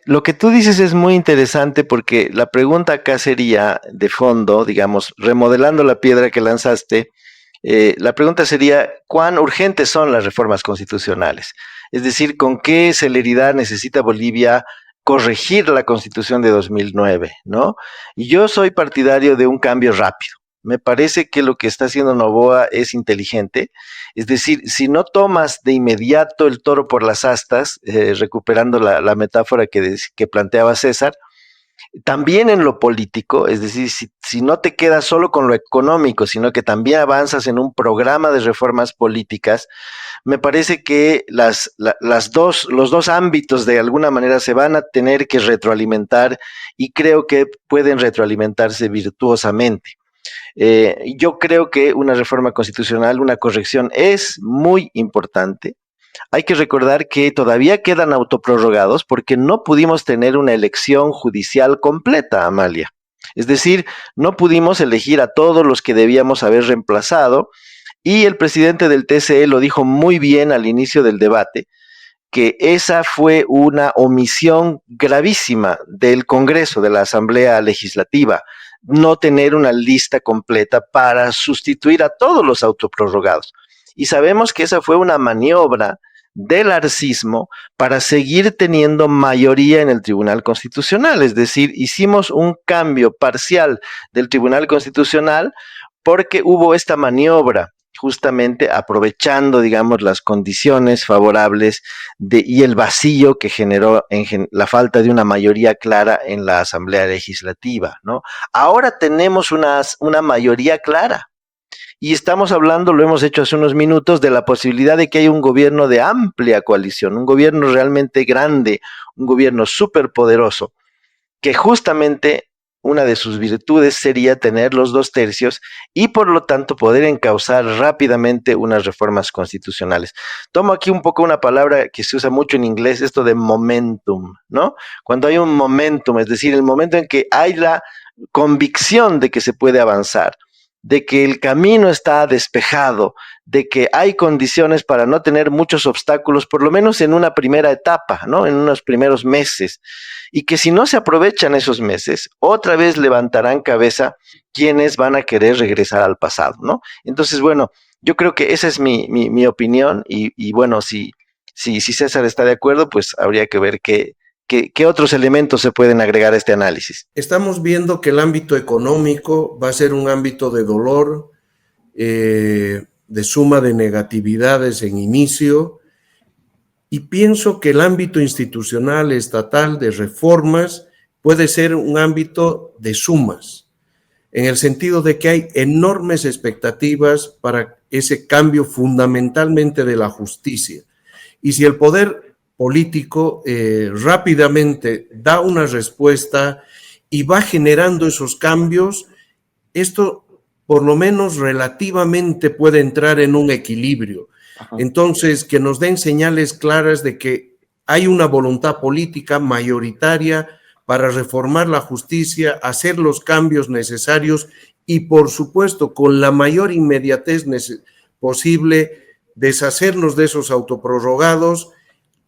E: Lo que tú dices es muy interesante porque la pregunta acá sería, de fondo, digamos, remodelando la piedra que lanzaste, la pregunta sería, ¿cuán urgentes son las reformas constitucionales? Es decir, ¿con qué celeridad necesita Bolivia corregir la Constitución de 2009, ¿no? Y yo soy partidario de un cambio rápido. Me parece que lo que está haciendo Noboa es inteligente. Es decir, si no tomas de inmediato el toro por las astas, recuperando la metáfora que planteaba César, también en lo político, es decir, si no te quedas solo con lo económico, sino que también avanzas en un programa de reformas políticas, me parece que los dos ámbitos de alguna manera se van a tener que retroalimentar y creo que pueden retroalimentarse virtuosamente. Yo creo que una reforma constitucional, una corrección es muy importante. Hay que recordar que todavía quedan autoprorrogados porque no pudimos tener una elección judicial completa, Amalia. Es decir, no pudimos elegir a todos los que debíamos haber reemplazado y el presidente del TCE lo dijo muy bien al inicio del debate, que esa fue una omisión gravísima del Congreso, de la Asamblea Legislativa, no tener una lista completa para sustituir a todos los autoprorrogados. Y sabemos que esa fue una maniobra del arcismo para seguir teniendo mayoría en el Tribunal Constitucional. Es decir, hicimos un cambio parcial del Tribunal Constitucional porque hubo esta maniobra, justamente aprovechando, digamos, las condiciones favorables y el vacío que generó la falta de una mayoría clara en la Asamblea Legislativa, ¿no? Ahora tenemos una mayoría clara. Y estamos hablando, lo hemos hecho hace unos minutos, de la posibilidad de que haya un gobierno de amplia coalición, un gobierno realmente grande, un gobierno súper poderoso, que justamente una de sus virtudes sería tener los 2/3 y por lo tanto poder encauzar rápidamente unas reformas constitucionales. Tomo aquí un poco una palabra que se usa mucho en inglés, esto de momentum, ¿no? Cuando hay un momentum, es decir, el momento en que hay la convicción de que se puede avanzar, de que el camino está despejado, de que hay condiciones para no tener muchos obstáculos, por lo menos en una primera etapa, ¿no? En unos primeros meses, y que si no se aprovechan esos meses, otra vez levantarán cabeza quienes van a querer regresar al pasado, ¿no? Entonces, bueno, yo creo que esa es mi opinión, y bueno, si César está de acuerdo, pues habría que ver ¿Qué otros elementos se pueden agregar a este análisis?
C: Estamos viendo que el ámbito económico va a ser un ámbito de dolor, de suma de negatividades en inicio, y pienso que el ámbito institucional, estatal, de reformas, puede ser un ámbito de sumas, en el sentido de que hay enormes expectativas para ese cambio fundamentalmente de la justicia. Y si el poder político rápidamente da una respuesta y va generando esos cambios, esto por lo menos relativamente puede entrar en un equilibrio. Ajá. Entonces, que nos den señales claras de que hay una voluntad política mayoritaria para reformar la justicia, hacer los cambios necesarios y, por supuesto, con la mayor inmediatez posible, deshacernos de esos autoprorrogados.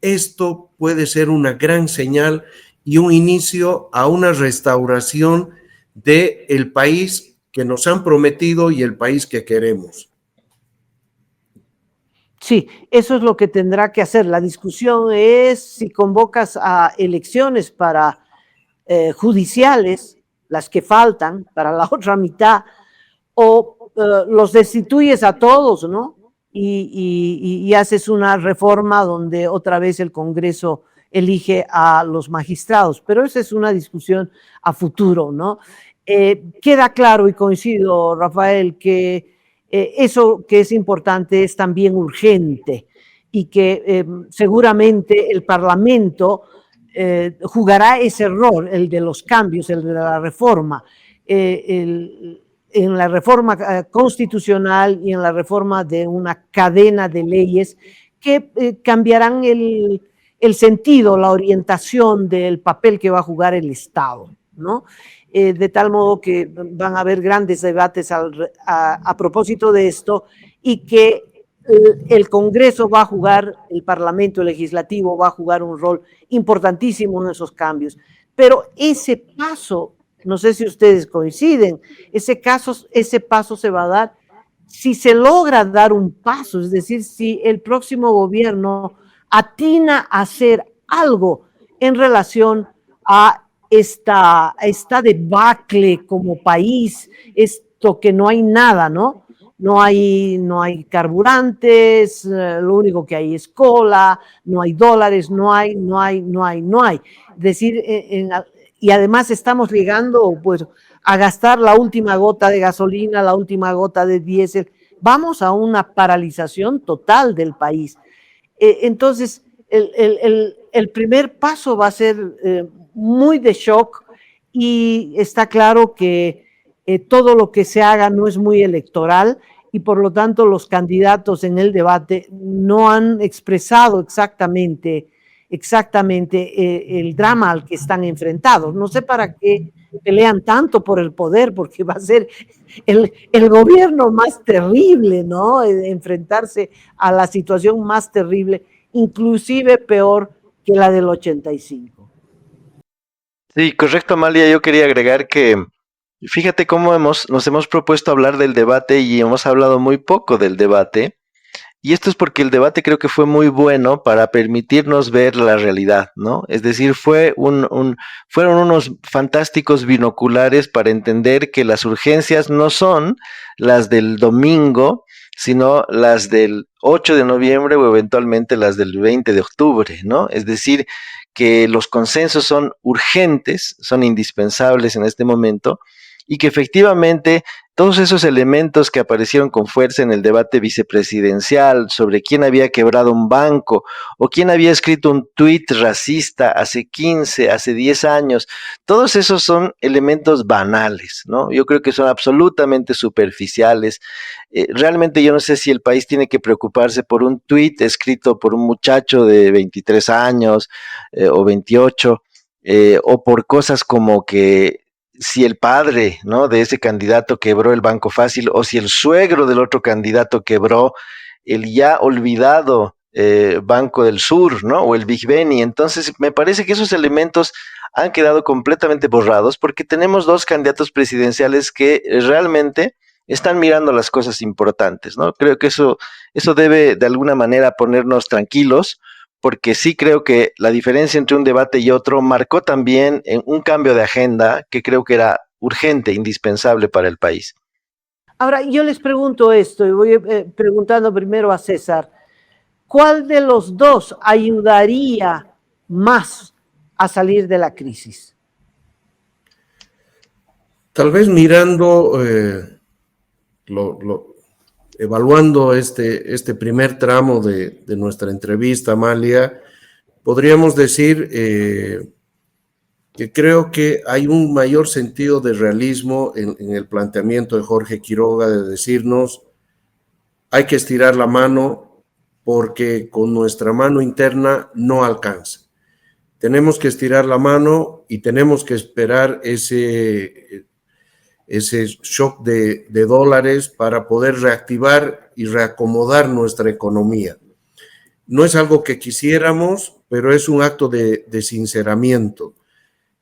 C: Esto puede ser una gran señal y un inicio a una restauración del país que nos han prometido y el país que queremos.
B: Sí, eso es lo que tendrá que hacer. La discusión es si convocas a elecciones para judiciales, las que faltan para la otra mitad, o los destituyes a todos, ¿no? Y haces una reforma donde otra vez el Congreso elige a los magistrados. Pero esa es una discusión a futuro, ¿no? Queda claro y coincido, Rafael, que eso que es importante es también urgente y que seguramente el Parlamento jugará ese rol, el de los cambios, el de la reforma, en la reforma constitucional y en la reforma de una cadena de leyes que cambiarán el sentido, la orientación del papel que va a jugar el Estado, ¿no? De tal modo que van a haber grandes debates a propósito de esto y que el Congreso va a jugar, el Parlamento legislativo va a jugar un rol importantísimo en esos cambios. Pero ese paso, no sé si ustedes coinciden, ese paso se va a dar si se logra dar un paso, es decir, si el próximo gobierno atina a hacer algo en relación a esta debacle como país, esto que no hay nada, ¿no? No hay carburantes, lo único que hay es cola, no hay dólares, no hay. Es decir, y además estamos llegando pues, a gastar la última gota de gasolina, la última gota de diésel. Vamos a una paralización total del país. Entonces, el primer paso va a ser muy de shock y está claro que todo lo que se haga no es muy electoral y por lo tanto los candidatos en el debate no han expresado exactamente el drama al que están enfrentados. No sé para qué pelean tanto por el poder, porque va a ser el gobierno más terrible, ¿no? Enfrentarse a la situación más terrible, inclusive peor que la del 85.
E: Sí, correcto, Amalia. Yo quería agregar que fíjate cómo nos hemos propuesto hablar del debate y hemos hablado muy poco del debate. Y esto es porque el debate creo que fue muy bueno para permitirnos ver la realidad, ¿no? Es decir, fueron unos fantásticos binoculares para entender que las urgencias no son las del domingo, sino las del 8 de noviembre o eventualmente las del 20 de octubre, ¿no? Es decir, que los consensos son urgentes, son indispensables en este momento y que efectivamente todos esos elementos que aparecieron con fuerza en el debate vicepresidencial sobre quién había quebrado un banco o quién había escrito un tuit racista hace 15, hace 10 años, todos esos son elementos banales, ¿no? Yo creo que son absolutamente superficiales. Realmente yo no sé si el país tiene que preocuparse por un tuit escrito por un muchacho de 23 años o 28, o por cosas como que si el padre, ¿no?, de ese candidato quebró el Banco Fácil o si el suegro del otro candidato quebró el ya olvidado Banco del Sur, ¿no?, o el Big Beni. Entonces, me parece que esos elementos han quedado completamente borrados porque tenemos dos candidatos presidenciales que realmente están mirando las cosas importantes, ¿no? Creo que eso debe de alguna manera ponernos tranquilos, porque sí creo que la diferencia entre un debate y otro marcó también un cambio de agenda que creo que era urgente, indispensable para el país.
B: Ahora, yo les pregunto esto, y voy preguntando primero a César, ¿cuál de los dos ayudaría más a salir de la crisis?
C: Tal vez mirando, evaluando este primer tramo de nuestra entrevista, Amalia, podríamos decir que creo que hay un mayor sentido de realismo en el planteamiento de Jorge Quiroga de decirnos hay que estirar la mano porque con nuestra mano interna no alcanza. tenemos que estirar la mano y tenemos que esperar ese shock de dólares para poder reactivar y reacomodar nuestra economía. No es algo que quisiéramos, pero es un acto de sinceramiento.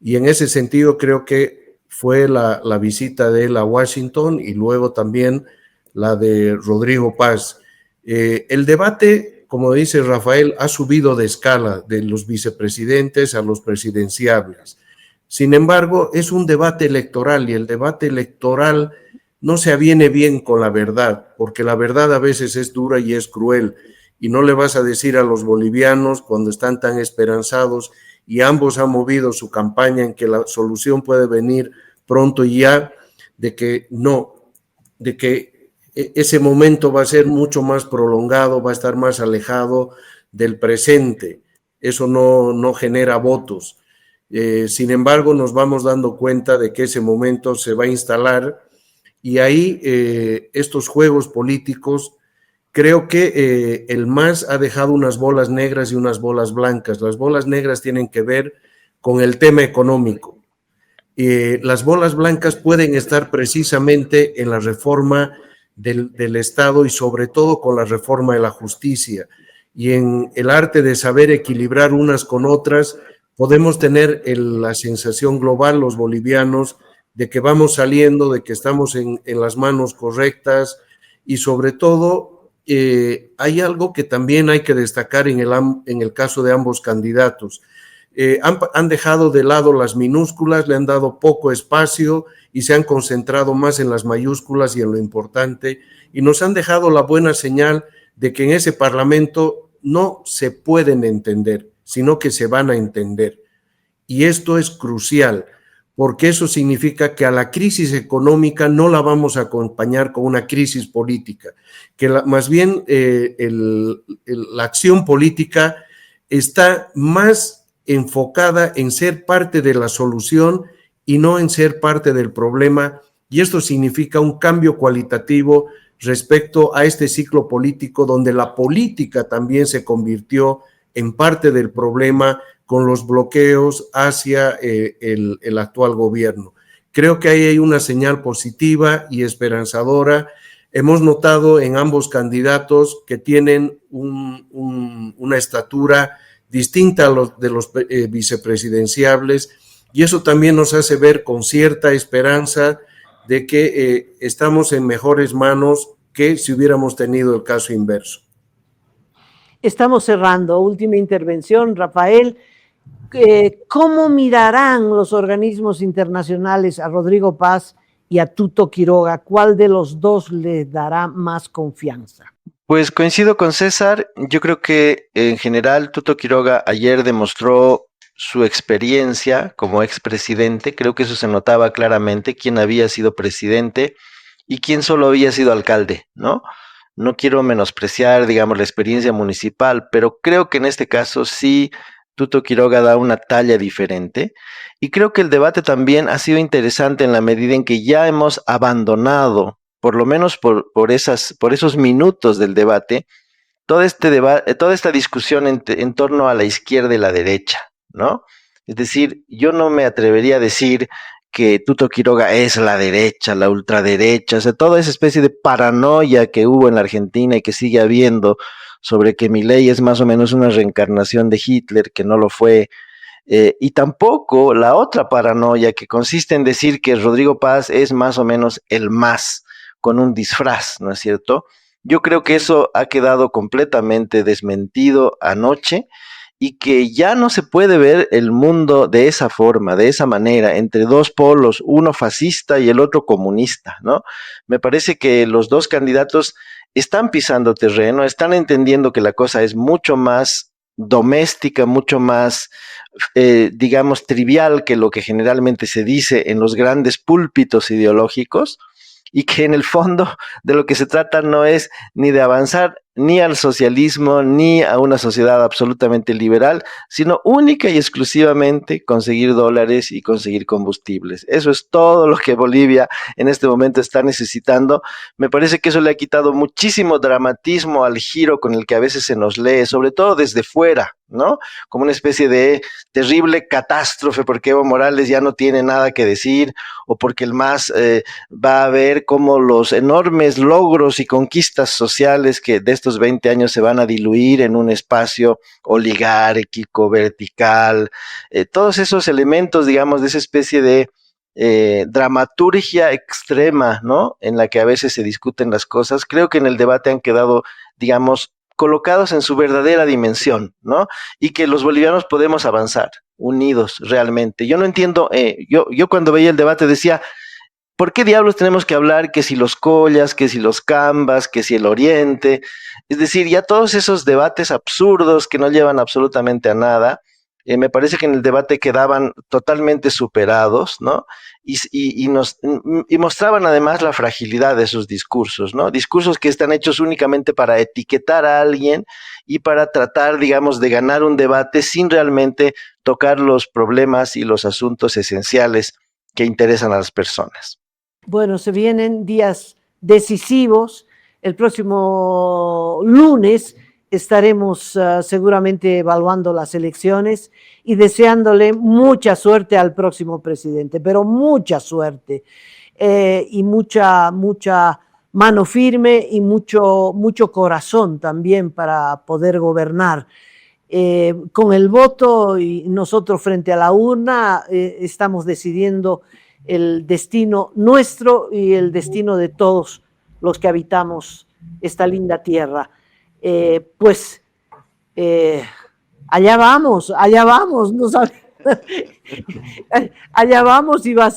C: Y en ese sentido creo que fue la visita de él a Washington y luego también la de Rodrigo Paz. El debate, como dice Rafael, ha subido de escala de los vicepresidentes a los presidenciables. Sin embargo, es un debate electoral y el debate electoral no se aviene bien con la verdad, porque la verdad a veces es dura y es cruel, y no le vas a decir a los bolivianos cuando están tan esperanzados y ambos han movido su campaña en que la solución puede venir pronto y ya, de que no, de que ese momento va a ser mucho más prolongado, va a estar más alejado del presente. Eso no genera votos. Sin embargo, nos vamos dando cuenta de que ese momento se va a instalar y ahí estos juegos políticos, creo que el MAS ha dejado unas bolas negras y unas bolas blancas. Las bolas negras tienen que ver con el tema económico. Las bolas blancas pueden estar precisamente en la reforma del Estado y sobre todo con la reforma de la justicia y en el arte de saber equilibrar unas con otras. Podemos tener la sensación global, los bolivianos, de que vamos saliendo, de que estamos en las manos correctas y sobre todo hay algo que también hay que destacar en el caso de ambos candidatos. Han dejado de lado las minúsculas, le han dado poco espacio y se han concentrado más en las mayúsculas y en lo importante y nos han dejado la buena señal de que en ese Parlamento no se pueden entender, sino que se van a entender. Y esto es crucial, porque eso significa que a la crisis económica no la vamos a acompañar con una crisis política, que más bien la acción política está más enfocada en ser parte de la solución y no en ser parte del problema, y esto significa un cambio cualitativo respecto a este ciclo político donde la política también se convirtió en parte del problema con los bloqueos hacia el actual gobierno. Creo que ahí hay una señal positiva y esperanzadora. Hemos notado en ambos candidatos que tienen una estatura distinta a los de los vicepresidenciables y eso también nos hace ver con cierta esperanza de que estamos en mejores manos que si hubiéramos tenido el caso inverso.
B: Estamos cerrando. Última intervención, Rafael. ¿Cómo mirarán los organismos internacionales a Rodrigo Paz y a Tuto Quiroga? ¿Cuál de los dos le dará más confianza?
E: Pues coincido con César. Yo creo que en general Tuto Quiroga ayer demostró su experiencia como expresidente. Creo que eso se notaba claramente, quién había sido presidente y quién solo había sido alcalde, ¿no? No quiero menospreciar, digamos, la experiencia municipal, pero creo que en este caso sí Tuto Quiroga da una talla diferente y creo que el debate también ha sido interesante en la medida en que ya hemos abandonado, por lo menos por esos minutos del debate, toda esta discusión en torno a la izquierda y la derecha, ¿no? Es decir, yo no me atrevería a decir que Tuto Quiroga es la derecha, la ultraderecha, o sea, toda esa especie de paranoia que hubo en la Argentina y que sigue habiendo sobre que Milei es más o menos una reencarnación de Hitler, que no lo fue, y tampoco la otra paranoia que consiste en decir que Rodrigo Paz es más o menos el MAS, con un disfraz, ¿no es cierto? Yo creo que eso ha quedado completamente desmentido anoche y que ya no se puede ver el mundo de esa forma, de esa manera, entre dos polos, uno fascista y el otro comunista, ¿no? Me parece que los dos candidatos están pisando terreno, están entendiendo que la cosa es mucho más doméstica, mucho más, digamos, trivial que lo que generalmente se dice en los grandes púlpitos ideológicos, y que en el fondo de lo que se trata no es ni de avanzar ni al socialismo ni a una sociedad absolutamente liberal, sino única y exclusivamente conseguir dólares y conseguir combustibles. Eso es todo lo que Bolivia en este momento está necesitando. Me parece que eso le ha quitado muchísimo dramatismo al giro con el que a veces se nos lee, sobre todo desde fuera, ¿no? Como una especie de terrible catástrofe porque Evo Morales ya no tiene nada que decir, o porque el MAS va a ver cómo los enormes logros y conquistas sociales que de estos 20 años se van a diluir en un espacio oligárquico, vertical, todos esos elementos, digamos, de esa especie de dramaturgia extrema, ¿no? En la que a veces se discuten las cosas, creo que en el debate han quedado, digamos, colocados en su verdadera dimensión, ¿no? Y que los bolivianos podemos avanzar, unidos realmente. Yo no entiendo, yo cuando veía el debate decía, ¿por qué diablos tenemos que hablar que si los collas, que si los cambas, que si el oriente? Es decir, ya todos esos debates absurdos que no llevan absolutamente a nada, me parece que en el debate quedaban totalmente superados, ¿no? Y mostraban además la fragilidad de sus discursos, ¿no? Discursos que están hechos únicamente para etiquetar a alguien y para tratar, digamos, de ganar un debate sin realmente tocar los problemas y los asuntos esenciales que interesan a las personas.
B: Bueno, se vienen días decisivos. El próximo lunes estaremos seguramente evaluando las elecciones y deseándole mucha suerte al próximo presidente, pero mucha suerte y mucha mano firme y mucho corazón también para poder gobernar. Con el voto y nosotros frente a la urna estamos decidiendo el destino nuestro y el destino de todos los que habitamos esta linda tierra. Pues allá vamos, no sabes. Allá vamos y va a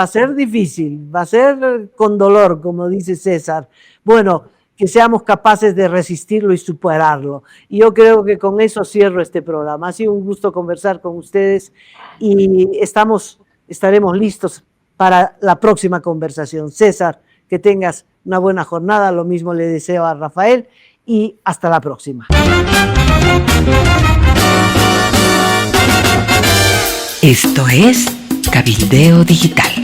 B: ser difícil, va a ser con dolor, como dice César. Bueno, que seamos capaces de resistirlo y superarlo. Y yo creo que con eso cierro este programa. Ha sido un gusto conversar con ustedes y estaremos listos para la próxima conversación. César, que tengas una buena jornada, lo mismo le deseo a Rafael y hasta la próxima.
A: Esto es Cabildeo Digital.